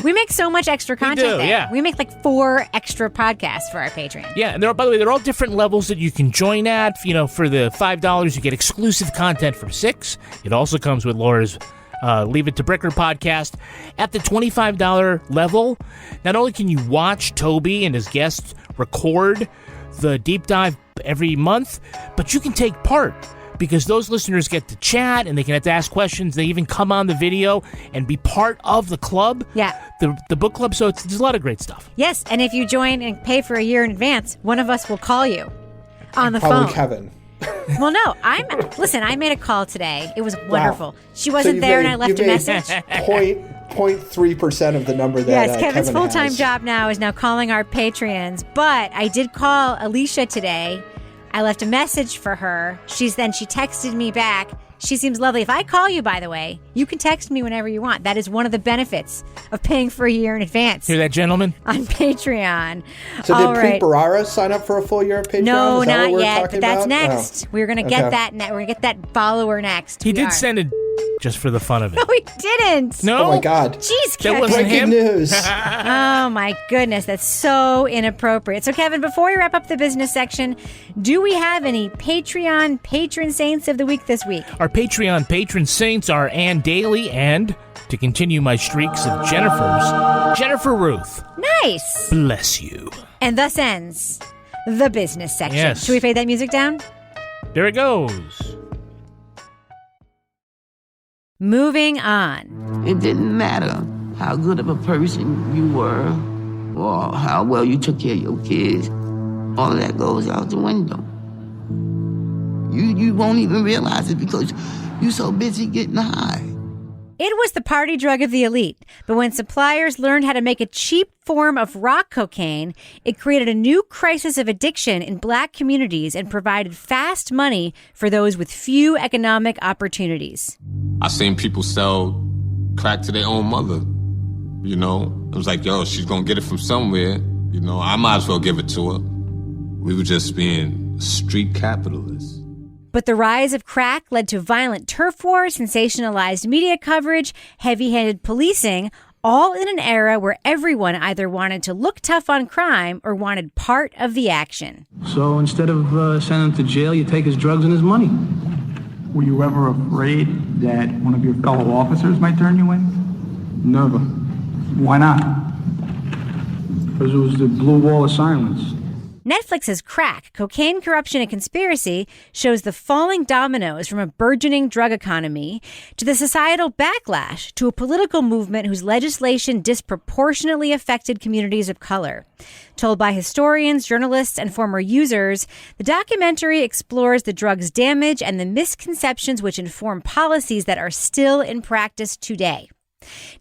We make so much extra content do, there. yeah. We make like 4 extra podcasts for our Patreon. Yeah, and by the way, they're all different levels that you can join at. You know, for the $5, you get exclusive content for $6. It also comes with Laura's Leave It to Bricker podcast. At the $25 level, not only can you watch Toby and his guests record the deep dive every month, but you can take part, because those listeners get to chat and they can have to ask questions. They even come on the video and be part of the club. Yeah. The book club. So there's a lot of great stuff. Yes, and if you join and pay for a year in advance, one of us will call you on the Probably phone. Kevin. Well, no, I made a call today. It was wonderful. Wow. She wasn't there, and I left a message. 0.3% of the number that Yes, Kevin's Kevin full-time has. job now is now calling our Patreons. But I did call Alicia today. I left a message for her. She texted me back. She seems lovely. If I call you, by the way, you can text me whenever you want. That is one of the benefits of paying for a year in advance. Hear that, gentlemen? On Patreon. So did All right. Preet Bharara sign up for a full year of Patreon? No, Is that what not we're yet. talking But that's about? next. Oh. We're gonna get Okay. that. We're gonna get that follower next. He We did are. send a just for the fun of it. No, he didn't. No? Oh my God. Jeez, That Kevin. wasn't Breaking him? news. Oh my goodness, that's so inappropriate. So Kevin, before we wrap up the business section, do we have any Patreon patron saints of the week this week? Our Patreon patron saints are Ann Daly and, to continue my streaks of Jennifer's, Jennifer Ruth. Nice. Bless you. And thus ends the business section. Yes. Should we fade that music down? There it goes. Moving on. It didn't matter how good of a person you were or how well you took care of your kids. All of that goes out the window. You won't even realize it because you're so busy getting high. It was the party drug of the elite, but when suppliers learned how to make a cheap form of rock cocaine, it created a new crisis of addiction in black communities and provided fast money for those with few economic opportunities. I seen people sell crack to their own mother. You know, it was like, yo, she's gonna get it from somewhere. You know, I might as well give it to her. We were just being street capitalists. But the rise of crack led to violent turf wars, sensationalized media coverage, heavy-handed policing, all in an era where everyone either wanted to look tough on crime or wanted part of the action. So instead of sending him to jail, you take his drugs and his money. Were you ever afraid that one of your fellow officers might turn you in? Never. Why not? Because it was the blue wall of silence. Netflix's Crack, Cocaine, Corruption, and Conspiracy shows the falling dominoes from a burgeoning drug economy to the societal backlash to a political movement whose legislation disproportionately affected communities of color. Told by historians, journalists, and former users, the documentary explores the drug's damage and the misconceptions which inform policies that are still in practice today.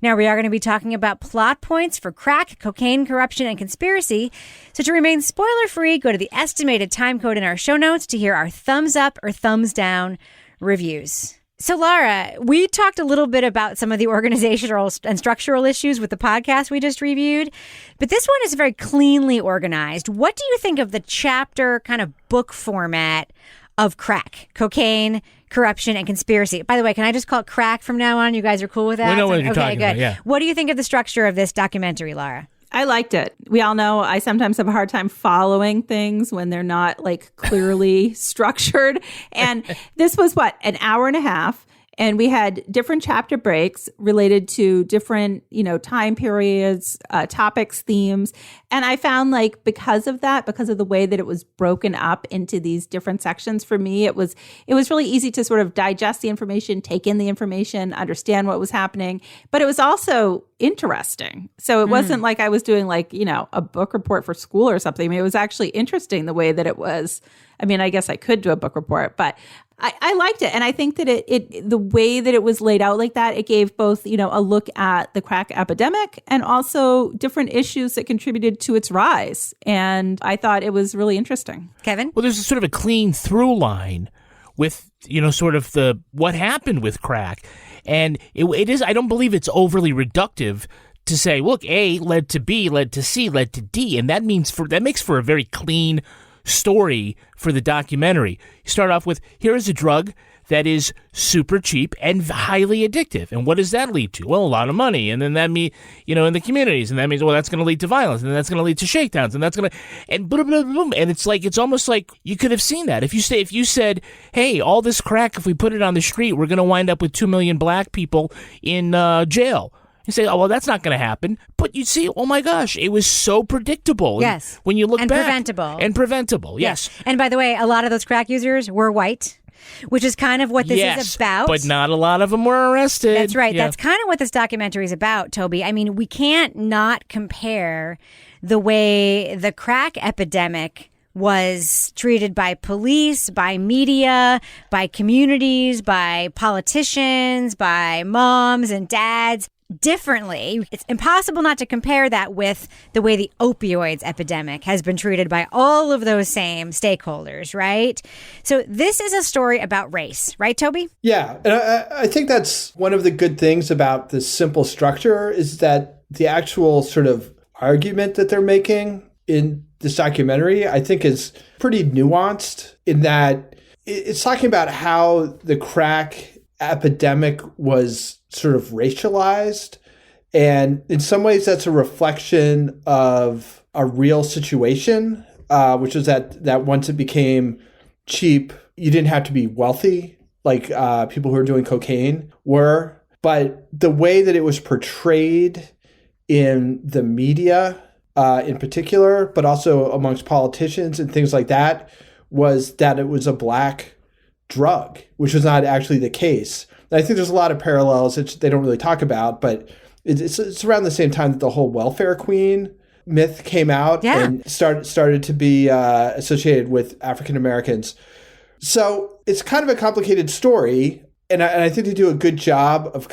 Now, we are going to be talking about plot points for Crack, Cocaine, Corruption, and Conspiracy. So to remain spoiler-free, go to the estimated time code in our show notes to hear our thumbs up or thumbs down reviews. So, Laura, we talked a little bit about some of the organizational and structural issues with the podcast we just reviewed, but this one is very cleanly organized. What do you think of the chapter kind of book format of Crack, Cocaine, Corruption, and Conspiracy? By the way, can I just call it Crack from now on? You guys are cool with that? We know what you're okay, talking good. about, yeah. What do you think of the structure of this documentary, Laura? I liked it. We all know I sometimes have a hard time following things when they're not like clearly structured. And this was an hour and a half. And we had different chapter breaks related to different, time periods, topics, themes. And I found because of the way that it was broken up into these different sections, for me, it was really easy to sort of digest the information, take in the information, understand what was happening. But it was also interesting. So it wasn't like I was doing a book report for school or something. I mean, it was actually interesting the way that it was. I mean, I guess I could do a book report, but I liked it. And I think that it the way that it was laid out like that, it gave both, a look at the crack epidemic and also different issues that contributed to its rise. And I thought it was really interesting. Kevin? Well, there's a sort of a clean through line with, sort of the what happened with crack. And it is, I don't believe it's overly reductive to say, look, A led to B, led to C, led to D. And that makes for a very clean story for the documentary. You start off with, here is a drug that is super cheap and highly addictive. And what does that lead to? Well, a lot of money. And then that means, in the communities. And that means, well, that's going to lead to violence. And then that's going to lead to shakedowns. And that's going to, and boom, boom, boom. And it's almost like you could have seen that. If you said, hey, all this crack, if we put it on the street, we're going to wind up with 2 million black people in jail. You say, oh, well, that's not going to happen. But you see, oh my gosh, it was so predictable. Yes. When you look and back. Preventable. And preventable, yes. And by the way, a lot of those crack users were white, which is kind of what this is about. But not a lot of them were arrested. That's right. Yeah. That's kind of what this documentary is about, Toby. I mean, we can't not compare the way the crack epidemic was treated by police, by media, by communities, by politicians, by moms and dads differently. It's impossible not to compare that with the way the opioids epidemic has been treated by all of those same stakeholders, right? So this is a story about race, right, Toby? Yeah, and I think that's one of the good things about this simple structure is that the actual sort of argument that they're making in this documentary, I think, is pretty nuanced in that it's talking about how the crack epidemic was sort of racialized. And in some ways, that's a reflection of a real situation, which is that once it became cheap, you didn't have to be wealthy like people who are doing cocaine were. But the way that it was portrayed in the media, in particular, but also amongst politicians and things like that, was that it was a black drug, which was not actually the case. And I think there's a lot of parallels that they don't really talk about, but it's around the same time that the whole welfare queen myth came out and started to be associated with African Americans. So it's kind of a complicated story, and I think they do a good job of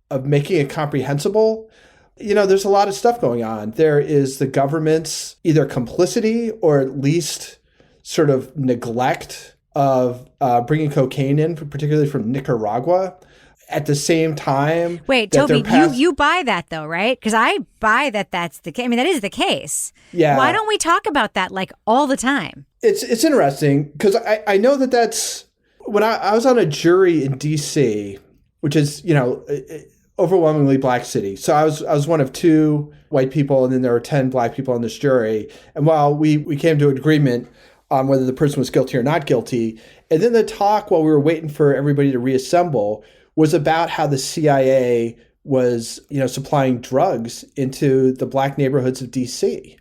of making it comprehensible. There's a lot of stuff going on. There is the government's either complicity or at least sort of neglect of bringing cocaine in, particularly from Nicaragua. At the same time, wait, Toby, you buy that though, right? Because I buy that that's the case. I mean, that is the case. Yeah. Why don't we talk about that like all the time? It's interesting because I know that's when I was on a jury in D.C., which is overwhelmingly black city. So I was one of 2 white people, and then there were 10 black people on this jury. And while we came to an agreement on whether the person was guilty or not guilty, and then the talk while we were waiting for everybody to reassemble was about how the CIA was, supplying drugs into the black neighborhoods of DC,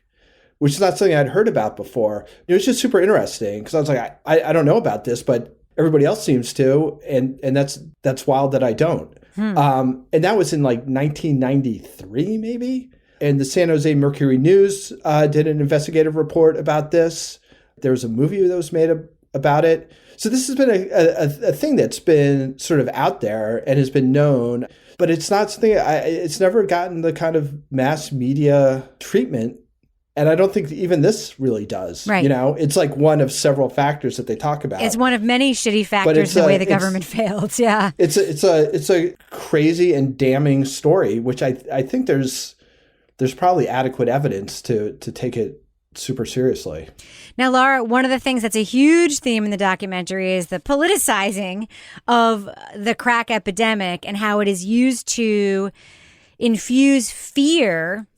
which is not something I'd heard about before. It was just super interesting because I was like, I don't know about this, but everybody else seems to, and that's wild that I don't. And that was in like 1993, maybe. And the San Jose Mercury News did an investigative report about this. There was a movie that was made about it. So this has been a thing that's been sort of out there and has been known, but it's not something, it's never gotten the kind of mass media treatment. And I don't think even this really does. Right. It's like one of several factors that they talk about. It's one of many shitty factors in the way the government failed. Yeah. It's a crazy and damning story, which I think there's probably adequate evidence to take it super seriously. Now, Laura, one of the things that's a huge theme in the documentary is the politicizing of the crack epidemic and how it is used to infuse fear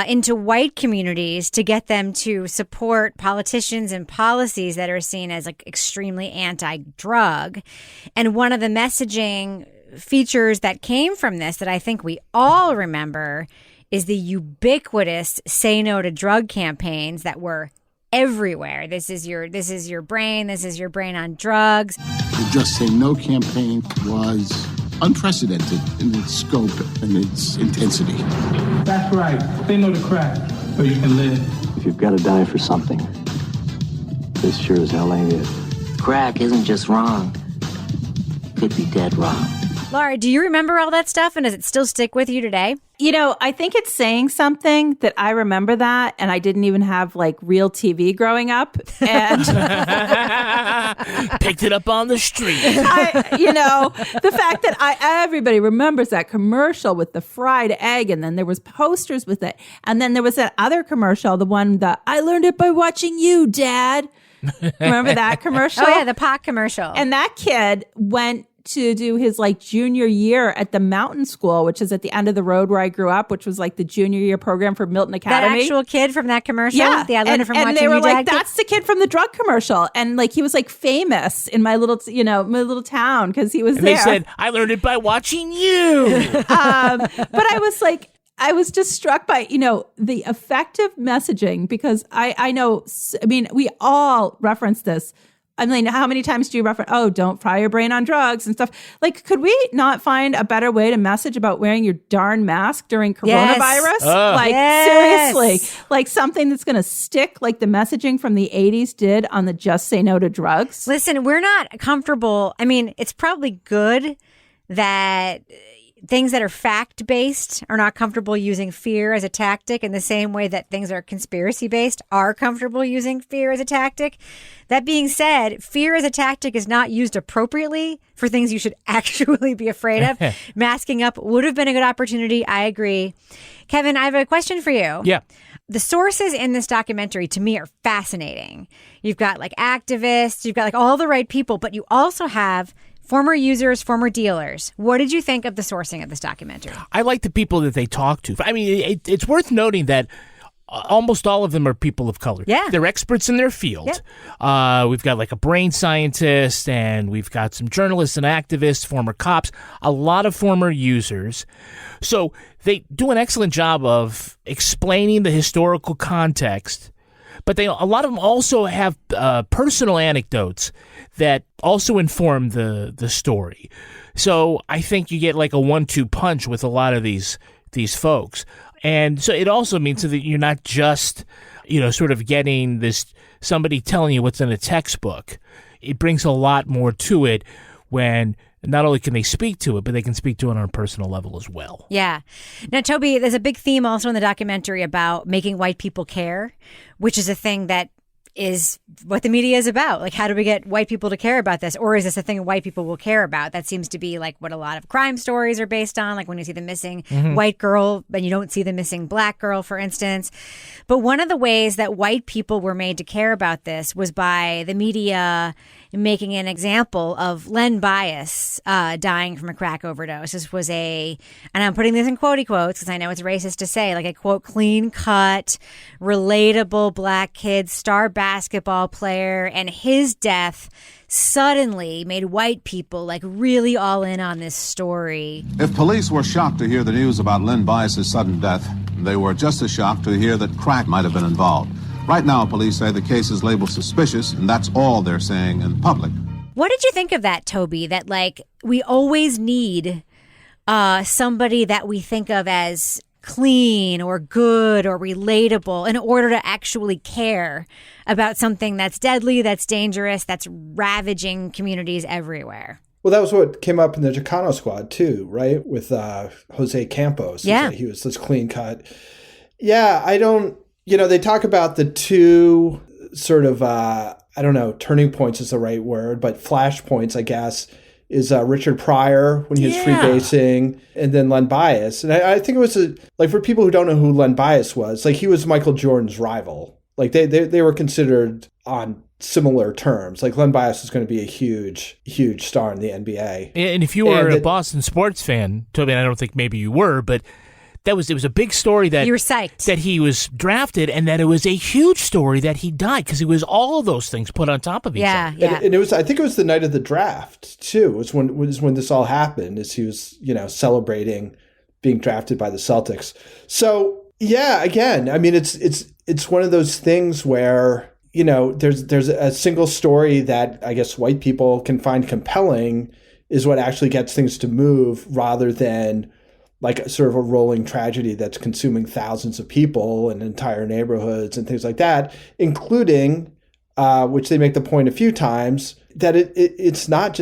into white communities to get them to support politicians and policies that are seen as like extremely anti-drug. And one of the messaging features that came from this that I think we all remember is the ubiquitous say no to drug campaigns that were everywhere. This is your brain. This is your brain on drugs. The Just Say No campaign was unprecedented in its scope and its intensity. That's right. Say no to crack, or you can live. If you've got to die for something, this sure as hell ain't it. Crack isn't just wrong. Could be dead wrong. Laura, do you remember all that stuff, and does it still stick with you today? I think it's saying something that I remember that, and I didn't even have like real TV growing up, and picked it up on the street. The fact that everybody remembers that commercial with the fried egg, and then there was posters with it, and then there was that other commercial, the one that I learned it by watching you, Dad. Remember that commercial? Oh, yeah, the pot commercial. And that kid went to do his like junior year at the Mountain School, which is at the end of the road where I grew up, which was like the junior year program for Milton Academy. That actual kid from that commercial? Yeah. I learned it from watching and they were you, like, Dad. that's the kid from the drug commercial. And like, he was like famous in my little, my little town because he was and there. They said, I learned it by watching you. But I was like, I was just struck by, the effective messaging because I know, we all reference this. I mean, how many times do you reference, don't fry your brain on drugs and stuff? Like, could we not find a better way to message about wearing your darn mask during coronavirus? Seriously, like something that's going to stick like the messaging from the 80s did on the Just Say No to Drugs? Listen, we're not comfortable. I mean, it's probably good that things that are fact-based are not comfortable using fear as a tactic in the same way that things that are conspiracy-based are comfortable using fear as a tactic. That being said, fear as a tactic is not used appropriately for things you should actually be afraid of. Masking up would have been a good opportunity. I agree. Kevin, I have a question for you. Yeah. The sources in this documentary, to me, are fascinating. You've got like activists, you've got like all the right people, but you also have former users, former dealers. What did you think of the sourcing of this documentary? I like the people that they talk to. I mean, it's worth noting that almost all of them are people of color. Yeah. They're experts in their field. Yeah. We've got like a brain scientist, and we've got some journalists and activists, former cops, a lot of former users. So they do an excellent job of explaining the historical context. But a lot of them also have personal anecdotes that also inform the story. So I think you get like a 1-2 punch with a lot of these folks. And so it also means that you're not just, sort of getting this somebody telling you what's in a textbook. It brings a lot more to it when not only can they speak to it, but they can speak to it on a personal level as well. Yeah. Now, Toby, there's a big theme also in the documentary about making white people care, which is a thing that is what the media is about. Like, how do we get white people to care about this? Or is this a thing white people will care about? That seems to be like what a lot of crime stories are based on, like when you see the missing white girl, but you don't see the missing black girl, for instance. But one of the ways that white people were made to care about this was by the media making an example of Len Bias dying from a crack overdose. This was and I'm putting this in quotey quotes because I know it's racist to say, like a quote, clean-cut, relatable black kid, star basketball player, and his death suddenly made white people like really all in on this story. If police were shocked to hear the news about Len Bias' sudden death, they were just as shocked to hear that crack might have been involved. Right now, police say the case is labeled suspicious, and that's all they're saying in public. What did you think of that, Toby? That like we always need somebody that we think of as clean or good or relatable in order to actually care about something that's deadly, that's dangerous, that's ravaging communities everywhere. Well, that was what came up in the Chicano squad too, right? With Jose Campos. Yeah. He was this clean cut. Yeah, they talk about the two sort of, turning points is the right word, but flashpoints, I guess, is Richard Pryor when he was freebasing, and then Len Bias. And I think it was, for people who don't know who Len Bias was, like he was Michael Jordan's rival. Like they were considered on similar terms. Like Len Bias is going to be a huge, huge star in the NBA. And if you were a Boston sports fan, Toby, and I don't think maybe you were, but it was a big story that you were psyched that he was drafted, and that it was a huge story that he died, because it was all of those things put on top of each other. Yeah. And it was, I think it was the night of the draft too. It was when this all happened, as he was, celebrating being drafted by the Celtics. So yeah, again, I mean, it's one of those things where, there's a single story that I guess white people can find compelling is what actually gets things to move, rather than like sort of a rolling tragedy that's consuming thousands of people and entire neighborhoods and things like that, including, which they make the point a few times, that it's not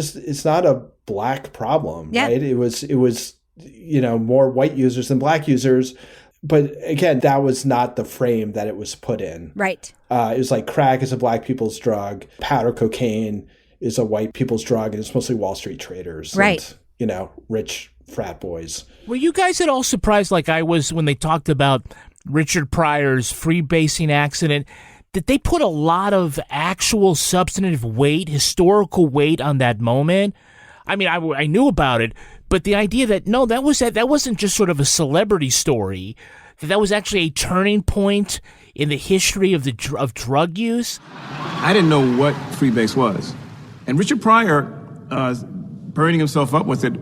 a black problem, right? It was, more white users than black users. But again, that was not the frame that it was put in. Right. It was like crack is a black people's drug, powder cocaine is a white people's drug, and it's mostly Wall Street traders. Right. And, rich frat boys. Were you guys at all surprised, like I was, when they talked about Richard Pryor's freebasing accident? that they put a lot of actual substantive weight, historical weight on that moment. I mean, I knew about it, but the idea that, no, that wasn't just sort of a celebrity story, that was actually a turning point in the history of drug use. I didn't know what freebase was. And Richard Pryor burning himself up with it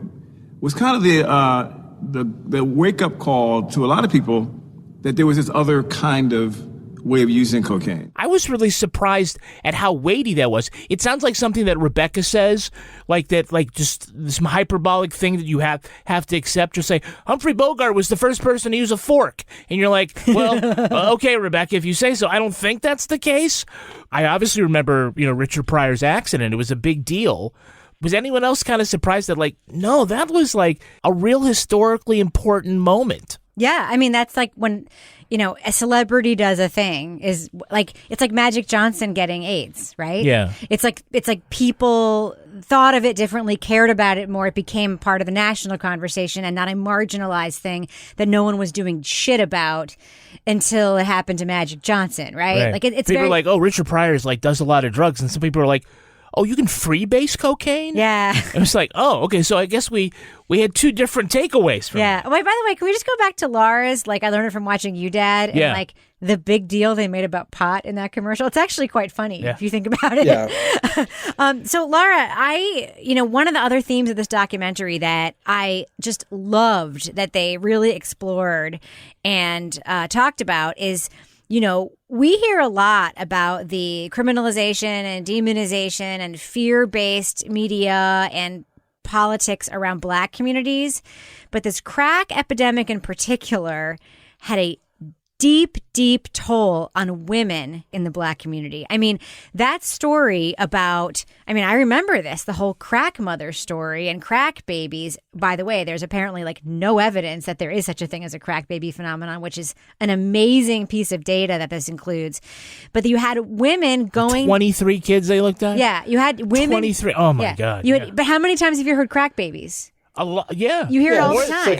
was kind of the wake-up call to a lot of people that there was this other kind of way of using cocaine. I was really surprised at how weighty that was. It sounds like something that Rebecca says, like that, like just this hyperbolic thing that you have to accept. Just say, Humphrey Bogart was the first person to use a fork. And you're like, well, okay, Rebecca, if you say so. I don't think that's the case. I obviously remember, Richard Pryor's accident. It was a big deal. Was anyone else kind of surprised that, like, no, that was like a real historically important moment? Yeah, I mean, that's like when, a celebrity does a thing is like, it's like Magic Johnson getting AIDS, right? Yeah. It's like people thought of it differently, cared about it more. It became part of the national conversation and not a marginalized thing that no one was doing shit about until it happened to Magic Johnson, right? Like it's people very are like, oh, Richard Pryor's like does a lot of drugs, and some people are like, oh, you can freebase cocaine? Yeah. It was like, oh, okay, so I guess we had two different takeaways from Yeah. Wait, by the way, can we just go back to Laura's, like, I learned it from watching you, Dad, and, like, the big deal they made about pot in that commercial? It's actually quite funny if you think about it. Yeah. So, Laura, one of the other themes of this documentary that I just loved that they really explored and talked about is, we hear a lot about the criminalization and demonization and fear-based media and politics around Black communities. But this crack epidemic in particular had a deep, deep toll on women in the Black community. I mean, that story about, I remember this, the whole crack mother story and crack babies. By the way, there's apparently like no evidence that there is such a thing as a crack baby phenomenon, which is an amazing piece of data that this includes. But you had women going... 23 kids they looked at? Yeah, you had women... 23, oh my God. But how many times have you heard crack babies? A lot, yeah. You hear it all the time.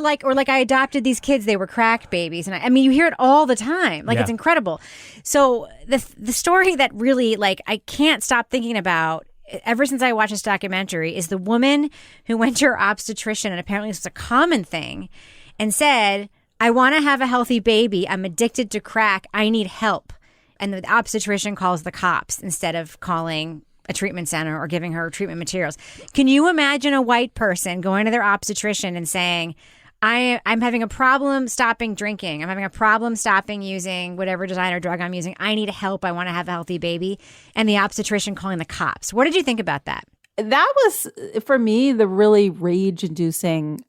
Like or like I adopted these kids, they were crack babies, and you hear it all the time. Like it's incredible. So the story that really I can't stop thinking about ever since I watched this documentary is the woman who went to her obstetrician, and apparently this is a common thing, and said, "I want to have a healthy baby. I'm addicted to crack. I need help." And the obstetrician calls the cops instead of calling a treatment center or giving her treatment materials. Can you imagine a white person going to their obstetrician and saying, I'm having a problem stopping drinking. I'm having a problem stopping using whatever designer drug I'm using. I need help. I want to have a healthy baby. And the obstetrician calling the cops. What did you think about that? That was, for me, the really rage-inducing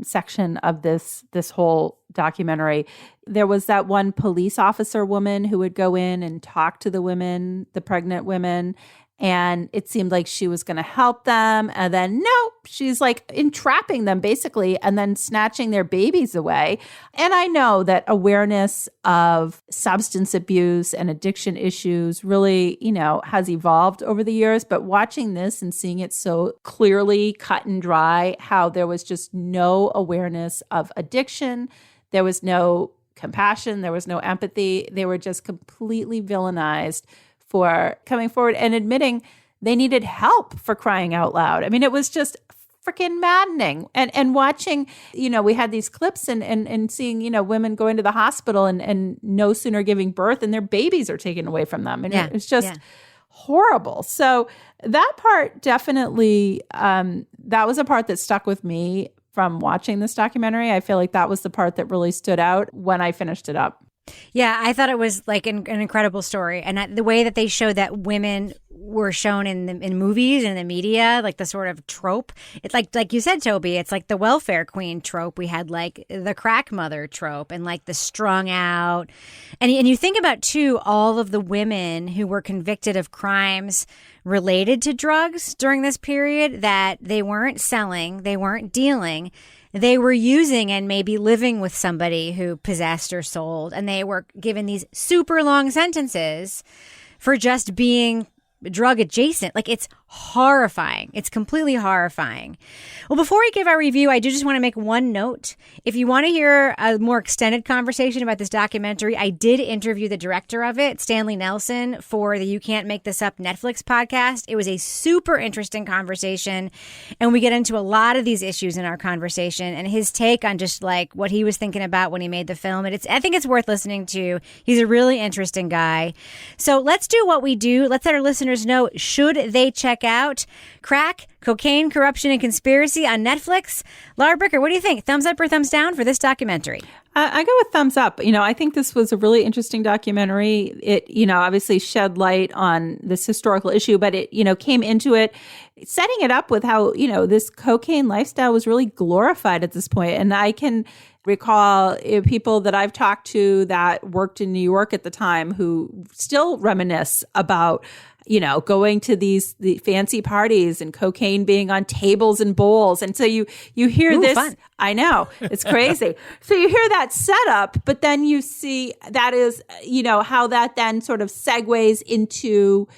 section of this whole documentary. There was that one police officer woman who would go in and talk to the women, the pregnant women, and it seemed like she was going to help them. And then, nope, she's like entrapping them basically and then snatching their babies away. And I know that awareness of substance abuse and addiction issues really, has evolved over the years. But watching this and seeing it so clearly cut and dry, how there was just no awareness of addiction, there was no compassion, there was no empathy. They were just completely villainized for coming forward and admitting they needed help, for crying out loud. It was just freaking maddening. And watching, we had these clips and seeing, women go into the hospital and no sooner giving birth and their babies are taken away from them. And it's just horrible. So that part definitely, that was a part that stuck with me from watching this documentary. I feel like that was the part that really stood out when I finished it up. Yeah, I thought it was like an incredible story. And the way that they showed that women were shown in movies and in the media, like the sort of trope. It's like you said, Toby, it's like the welfare queen trope. We had like the crack mother trope and like the strung out. And you think about, too, all of the women who were convicted of crimes related to drugs during this period that they weren't selling, they weren't dealing. They were using and maybe living with somebody who possessed or sold, and they were given these super long sentences for just being drug adjacent. Like, it's horrifying. It's completely horrifying. Well, before we give our review, I do just want to make one note. If you want to hear a more extended conversation about this documentary, I did interview the director of it, Stanley Nelson, for the You Can't Make This Up Netflix podcast. It was a super interesting conversation, and we get into a lot of these issues in our conversation and his take on just like what he was thinking about when he made the film. And I think it's worth listening to. He's a really interesting guy. So let's do what we do. Let's let our listeners know, should they check out Crack, Cocaine, Corruption, and Conspiracy on Netflix? Laura Bricker, what do you think? Thumbs up or thumbs down for this documentary? I go with thumbs up. I think this was a really interesting documentary. It, obviously shed light on this historical issue, but it, came into it, setting it up with how, this cocaine lifestyle was really glorified at this point. And I can recall people that I've talked to that worked in New York at the time who still reminisce about going to the fancy parties and cocaine being on tables and bowls. And so you hear this. Fun. I know, it's crazy. So you hear that setup, but then you see that is, how that then sort of segues into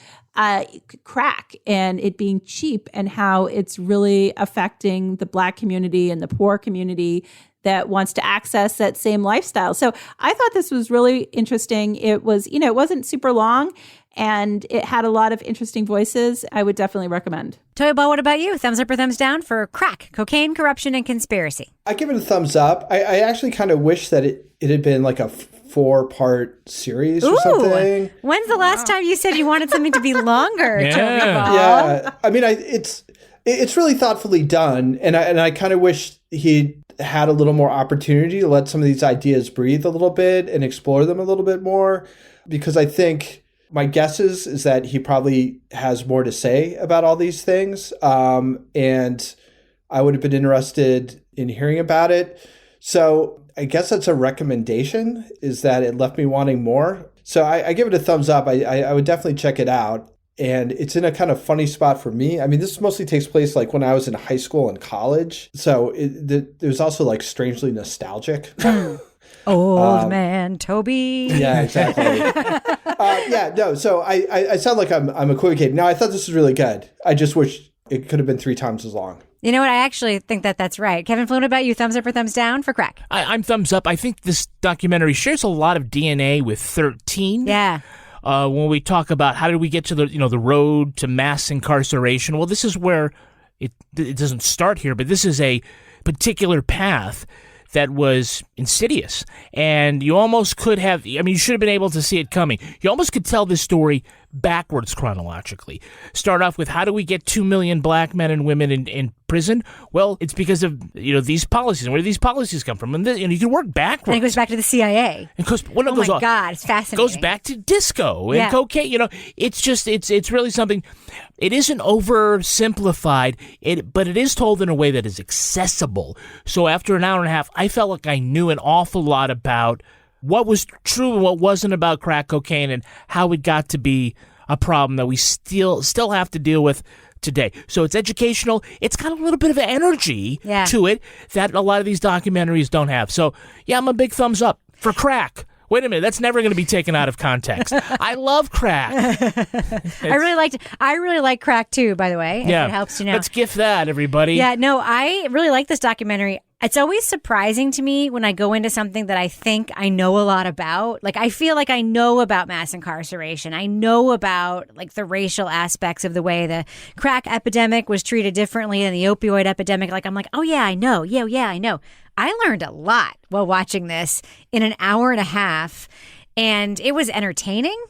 crack and it being cheap and how it's really affecting the Black community and the poor community that wants to access that same lifestyle. So I thought this was really interesting. It was, it wasn't super long and it had a lot of interesting voices. I would definitely recommend. Toya Ball, what about you? Thumbs up or thumbs down for Crack, Cocaine, Corruption, and Conspiracy? I give it a thumbs up. I actually kind of wish that it had been like a 4-part series or something. When's the last time you said you wanted something to be longer? Yeah. I mean, it's really thoughtfully done. And I kind of wish he had a little more opportunity to let some of these ideas breathe a little bit and explore them a little bit more, because I think my guess is that he probably has more to say about all these things. And I would have been interested in hearing about it. So I guess that's a recommendation, is that it left me wanting more. So I give it a thumbs up. I would definitely check it out. And it's in a kind of funny spot for me. I mean, this mostly takes place like when I was in high school and college. So there's also like strangely nostalgic. Old man Toby. Yeah, exactly. So I sound like I'm equivocating. No, I thought this was really good. I just wish it could have been 3 times as long. You know what? I actually think that's right. Kevin Flynn, about you? Thumbs up or thumbs down for Crack? I'm thumbs up. I think this documentary shares a lot of DNA with 13. Yeah. When we talk about how did we get to the road to mass incarceration, well, this is where it doesn't start here, but this is a particular path that was insidious. And you almost could have, you should have been able to see it coming. You almost could tell this story backwards chronologically. Start off with, how do we get 2 million Black men and women in prison? Well, it's because of these policies. And where do these policies come from? And you can work backwards. And it goes back to the CIA. God, it's fascinating. Goes back to disco and cocaine. It's really something. It isn't oversimplified, but it is told in a way that is accessible. So after an hour and a half, I felt like I knew an awful lot about what was true and what wasn't about crack cocaine and how it got to be a problem that we still have to deal with today. So it's educational. It's got a little bit of energy to it that a lot of these documentaries don't have. So, I'm a big thumbs up for Crack. Wait a minute, that's never going to be taken out of context. I love Crack. I really like Crack too, by the way. If it helps you know. Let's gift that, everybody. Yeah, no, I really like this documentary. It's always surprising to me when I go into something that I think I know a lot about. Like, I feel like I know about mass incarceration. I know about like the racial aspects of the way the crack epidemic was treated differently than the opioid epidemic. Like, I'm like, oh yeah, I know. Yeah, I know. I learned a lot while watching this in an hour and a half, and it was entertaining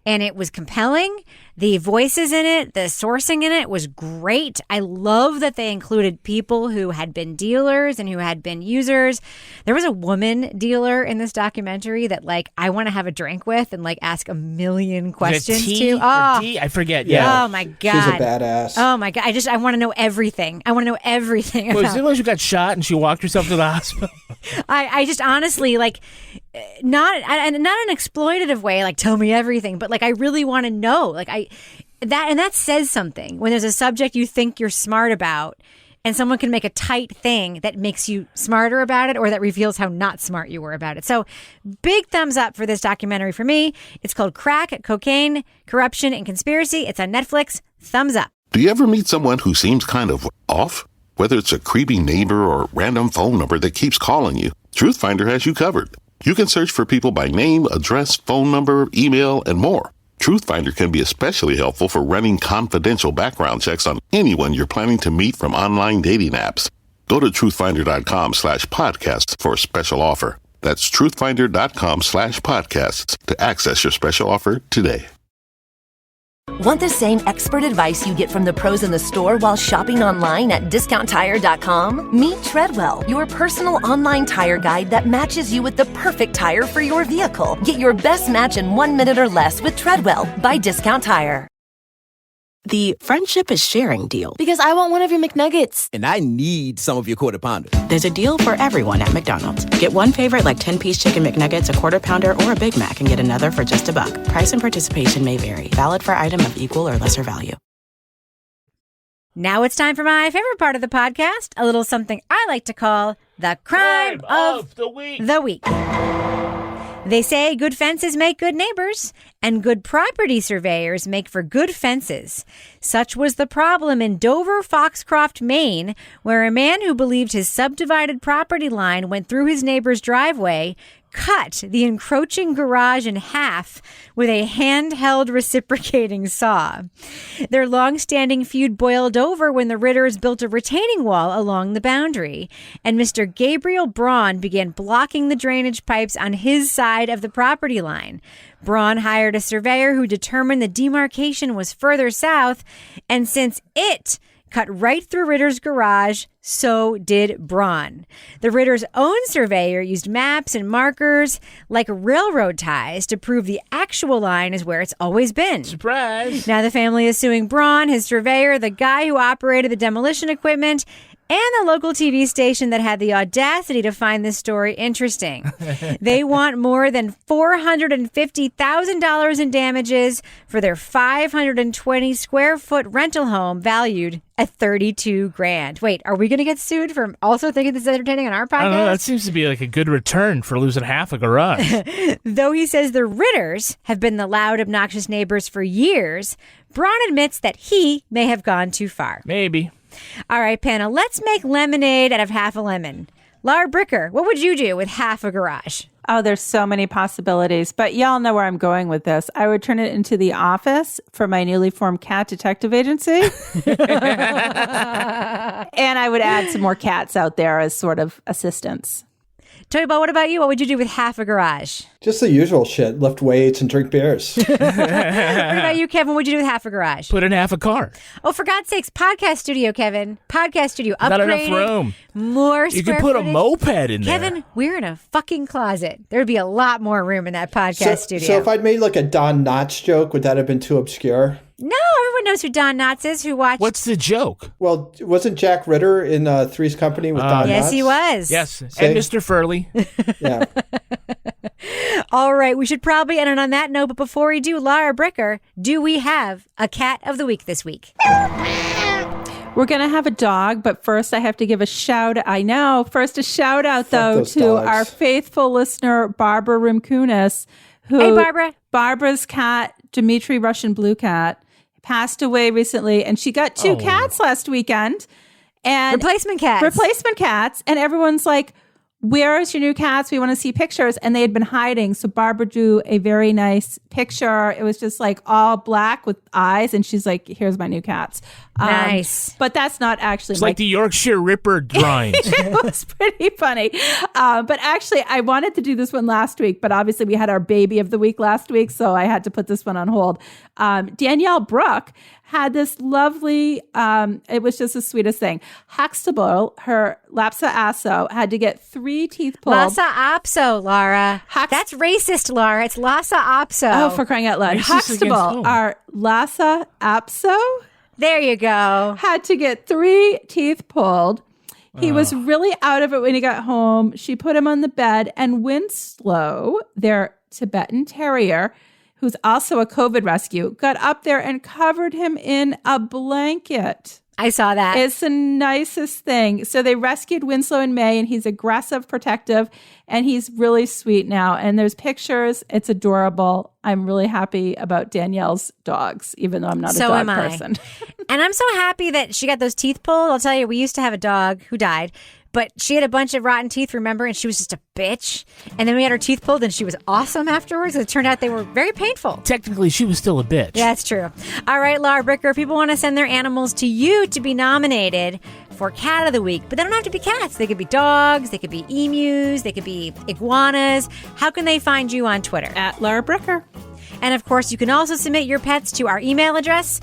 and it was compelling. The voices in it, the sourcing in it was great. I love that they included people who had been dealers and who had been users. There was a woman dealer in this documentary that I want to have a drink with and ask a million questions to. Oh, I forget. Yeah. Oh my God. She's a badass. Oh my God. I want to know everything. I want to know everything. Was it the one who got shot and she walked herself to the hospital? I just honestly not in an exploitative way, tell me everything, but I really want to know. That says something when there's a subject you think you're smart about and someone can make a tight thing that makes you smarter about it or that reveals how not smart you were about it. So big thumbs up for this documentary for me. It's called Crack, Cocaine, Corruption, and Conspiracy. It's on Netflix. Thumbs up. Do you ever meet someone who seems kind of off? Whether it's a creepy neighbor or random phone number that keeps calling you, Truthfinder has you covered. You can search for people by name, address, phone number, email, and more. Truthfinder can be especially helpful for running confidential background checks on anyone you're planning to meet from online dating apps. Go to truthfinder.com/podcasts for a special offer. That's truthfinder.com/podcasts to access your special offer today. Want the same expert advice you get from the pros in the store while shopping online at discounttire.com? Meet Treadwell, your personal online tire guide that matches you with the perfect tire for your vehicle. Get your best match in 1 minute or less with Treadwell by Discount Tire. The friendship is sharing deal. Because I want one of your McNuggets. And I need some of your Quarter Pounder. There's a deal for everyone at McDonald's. Get one favorite like 10-piece chicken McNuggets, a Quarter Pounder, or a Big Mac and get another for just $1. Price and participation may vary. Valid for item of equal or lesser value. Now it's time for my favorite part of the podcast, a little something I like to call the crime of the week. They say good fences make good neighbors, and good property surveyors make for good fences. Such was the problem in Dover, Foxcroft, Maine, where a man who believed his subdivided property line went through his neighbor's driveway cut the encroaching garage in half with a handheld reciprocating saw. Their long-standing feud boiled over when the Ritters built a retaining wall along the boundary, and Mr. Gabriel Braun began blocking the drainage pipes on his side of the property line. Braun hired a surveyor who determined the demarcation was further south, and since it cut right through Ritter's garage, so did Braun. The Ritter's own surveyor used maps and markers like railroad ties to prove the actual line is where it's always been. Surprise! Now the family is suing Braun, his surveyor, the guy who operated the demolition equipment, and the local TV station that had the audacity to find this story interesting. They want more than $450,000 in damages for their 520 square foot rental home valued at $32,000. Wait, are we going to get sued for also thinking this is entertaining on our podcast? I don't know. That seems to be like a good return for losing half a garage. Though he says the Ritters have been the loud, obnoxious neighbors for years, Braun admits that he may have gone too far. Maybe. All right, panel, let's make lemonade out of half a lemon. Laura Bricker, what would you do with half a garage? Oh, there's so many possibilities, but y'all know where I'm going with this. I would turn it into the office for my newly formed cat detective agency. And I would add some more cats out there as sort of assistants. Toy Ball, what about you? What would you do with half a garage? Just the usual shit. Lift weights and drink beers. What about you, Kevin? What would you do with half a garage? Put in half a car. Oh, for God's sakes, podcast studio, Kevin. Podcast studio. Not upgraded. enough room. More You square could put footage. a moped in there. Kevin, we're in a fucking closet. There'd be a lot more room in that podcast studio. So if I'd made like a Don Knotts joke, would that have been too obscure? No, everyone knows who Don Knotts is, who watched... What's the joke? Well, wasn't Jack Ritter in Three's Company with Don Knotts? Yes, he was. Yes, Say- and Mr. Furley. Yeah. All right, we should probably end it on that note, but before we do, Laura Bricker, do we have a cat of the week this week? We're going to have a dog, but first I have to give a shout out, though, those to dogs. our faithful listener, Barbara Rimkunis, who... Hey, Barbara. Barbara's cat, Dimitri Russian Blue Cat, passed away recently, and she got two cats last weekend. And Replacement cats. And everyone's like, where's your new cats? We want to see pictures. And they had been hiding. So Barbara drew a very nice picture. It was just like all black with eyes. And she's like, here's my new cats. Nice. But that's not actually It's like the Yorkshire Ripper drawings. It was pretty funny. But actually, I wanted to do this one last week, but obviously we had our baby of the week last week, so I had to put this one on hold. Danielle Brooke had this lovely, it was just the sweetest thing. Huxtable, her Lhasa Apso, had to get 3 teeth pulled. Lhasa Apso, Laura. That's racist, Laura. It's Lhasa Apso. Oh, for crying out loud. Racist Huxtable, against whom? our Lhasa Apso, There you go. had to get 3 teeth pulled. He was really out of it when he got home. She put him on the bed, and Winslow, their Tibetan Terrier, who's also a COVID rescue, got up there and covered him in a blanket. I saw that. It's the nicest thing. So they rescued Winslow in May, and he's aggressive, protective, and he's really sweet now. And there's pictures. It's adorable. I'm really happy about Danielle's dogs, even though I'm not a dog person. And I'm so happy that she got those teeth pulled. I'll tell you, we used to have a dog who died, but she had a bunch of rotten teeth, remember? And she was just a bitch. And then we had her teeth pulled, and she was awesome afterwards. It turned out they were very painful. Technically, she was still a bitch. Yeah, that's true. All right, Laura Bricker, people want to send their animals to you to be nominated for Cat of the Week. But they don't have to be cats. They could be dogs. They could be emus. They could be iguanas. How can they find you on Twitter? At Laura Bricker. And, of course, you can also submit your pets to our email address,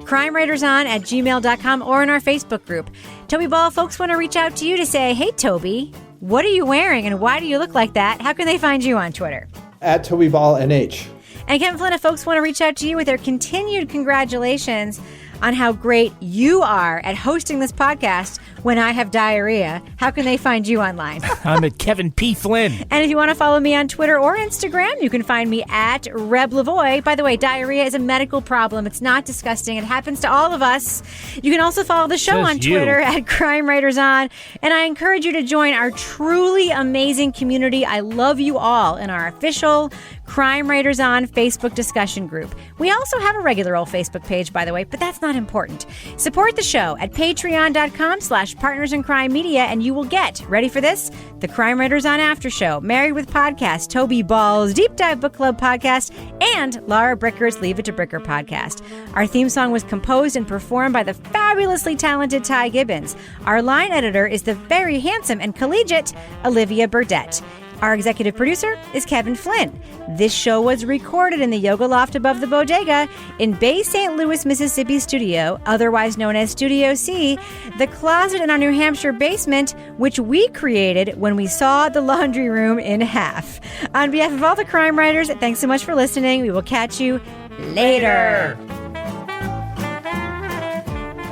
crimewriterson@gmail.com, or in our Facebook group. Toby Ball, folks want to reach out to you to say, hey, Toby, what are you wearing and why do you look like that? How can they find you on Twitter? At Toby Ball NH. And Kevin Flynn, if folks want to reach out to you with their continued congratulations on how great you are at hosting this podcast when I have diarrhea, how can they find you online? I'm at Kevin P. Flynn. And if you want to follow me on Twitter or Instagram, you can find me at Reb Lavoie. By the way, diarrhea is a medical problem. It's not disgusting. It happens to all of us. You can also follow the show on Twitter at Crime Writers On. And I encourage you to join our truly amazing community. I love you all in our official Crime Writers On Facebook discussion group. We also have a regular old Facebook page, by the way, but that's not important. Support the show at patreon.com/Partners in Crime Media, and you will get, ready for this, the Crime Writers On After Show, Married with Podcast, Toby Ball's Deep Dive Book Club podcast, and Laura Bricker's Leave It to Bricker podcast. Our theme song was composed and performed by the fabulously talented Ty Gibbons. Our line editor is the very handsome and collegiate Olivia Burdett. Our executive producer is Kevin Flynn. This show was recorded in the Yoga Loft above the Bodega in Bay St. Louis, Mississippi studio, otherwise known as Studio C, the closet in our New Hampshire basement, which we created when we saw the laundry room in half. On behalf of all the crime writers, thanks so much for listening. We will catch you later.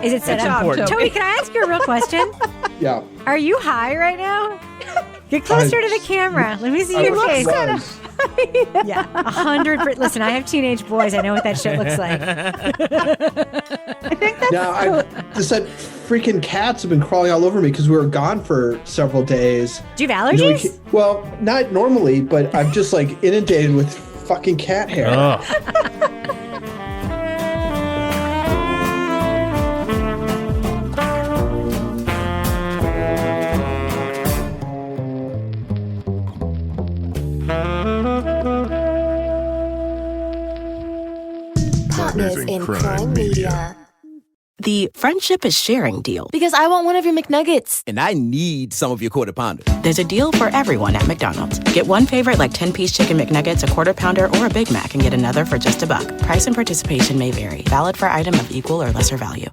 Is it set up? Toby, can I ask you a real question? Yeah. Are you high right now? Get closer to the camera. Let me see your face. Yeah, 100%. Listen, I have teenage boys. I know what that shit looks like. I think that's just that freaking cats have been crawling all over me because we were gone for several days. Do you have allergies? Well, not normally, but I'm just like inundated with fucking cat hair. Partners in Crime Media. The friendship is sharing deal. Because I want one of your McNuggets. And I need some of your Quarter Pounder. There's a deal for everyone at McDonald's. Get one favorite like 10-piece chicken McNuggets, a Quarter Pounder, or a Big Mac, and get another for just $1. Price and participation may vary. Valid for item of equal or lesser value.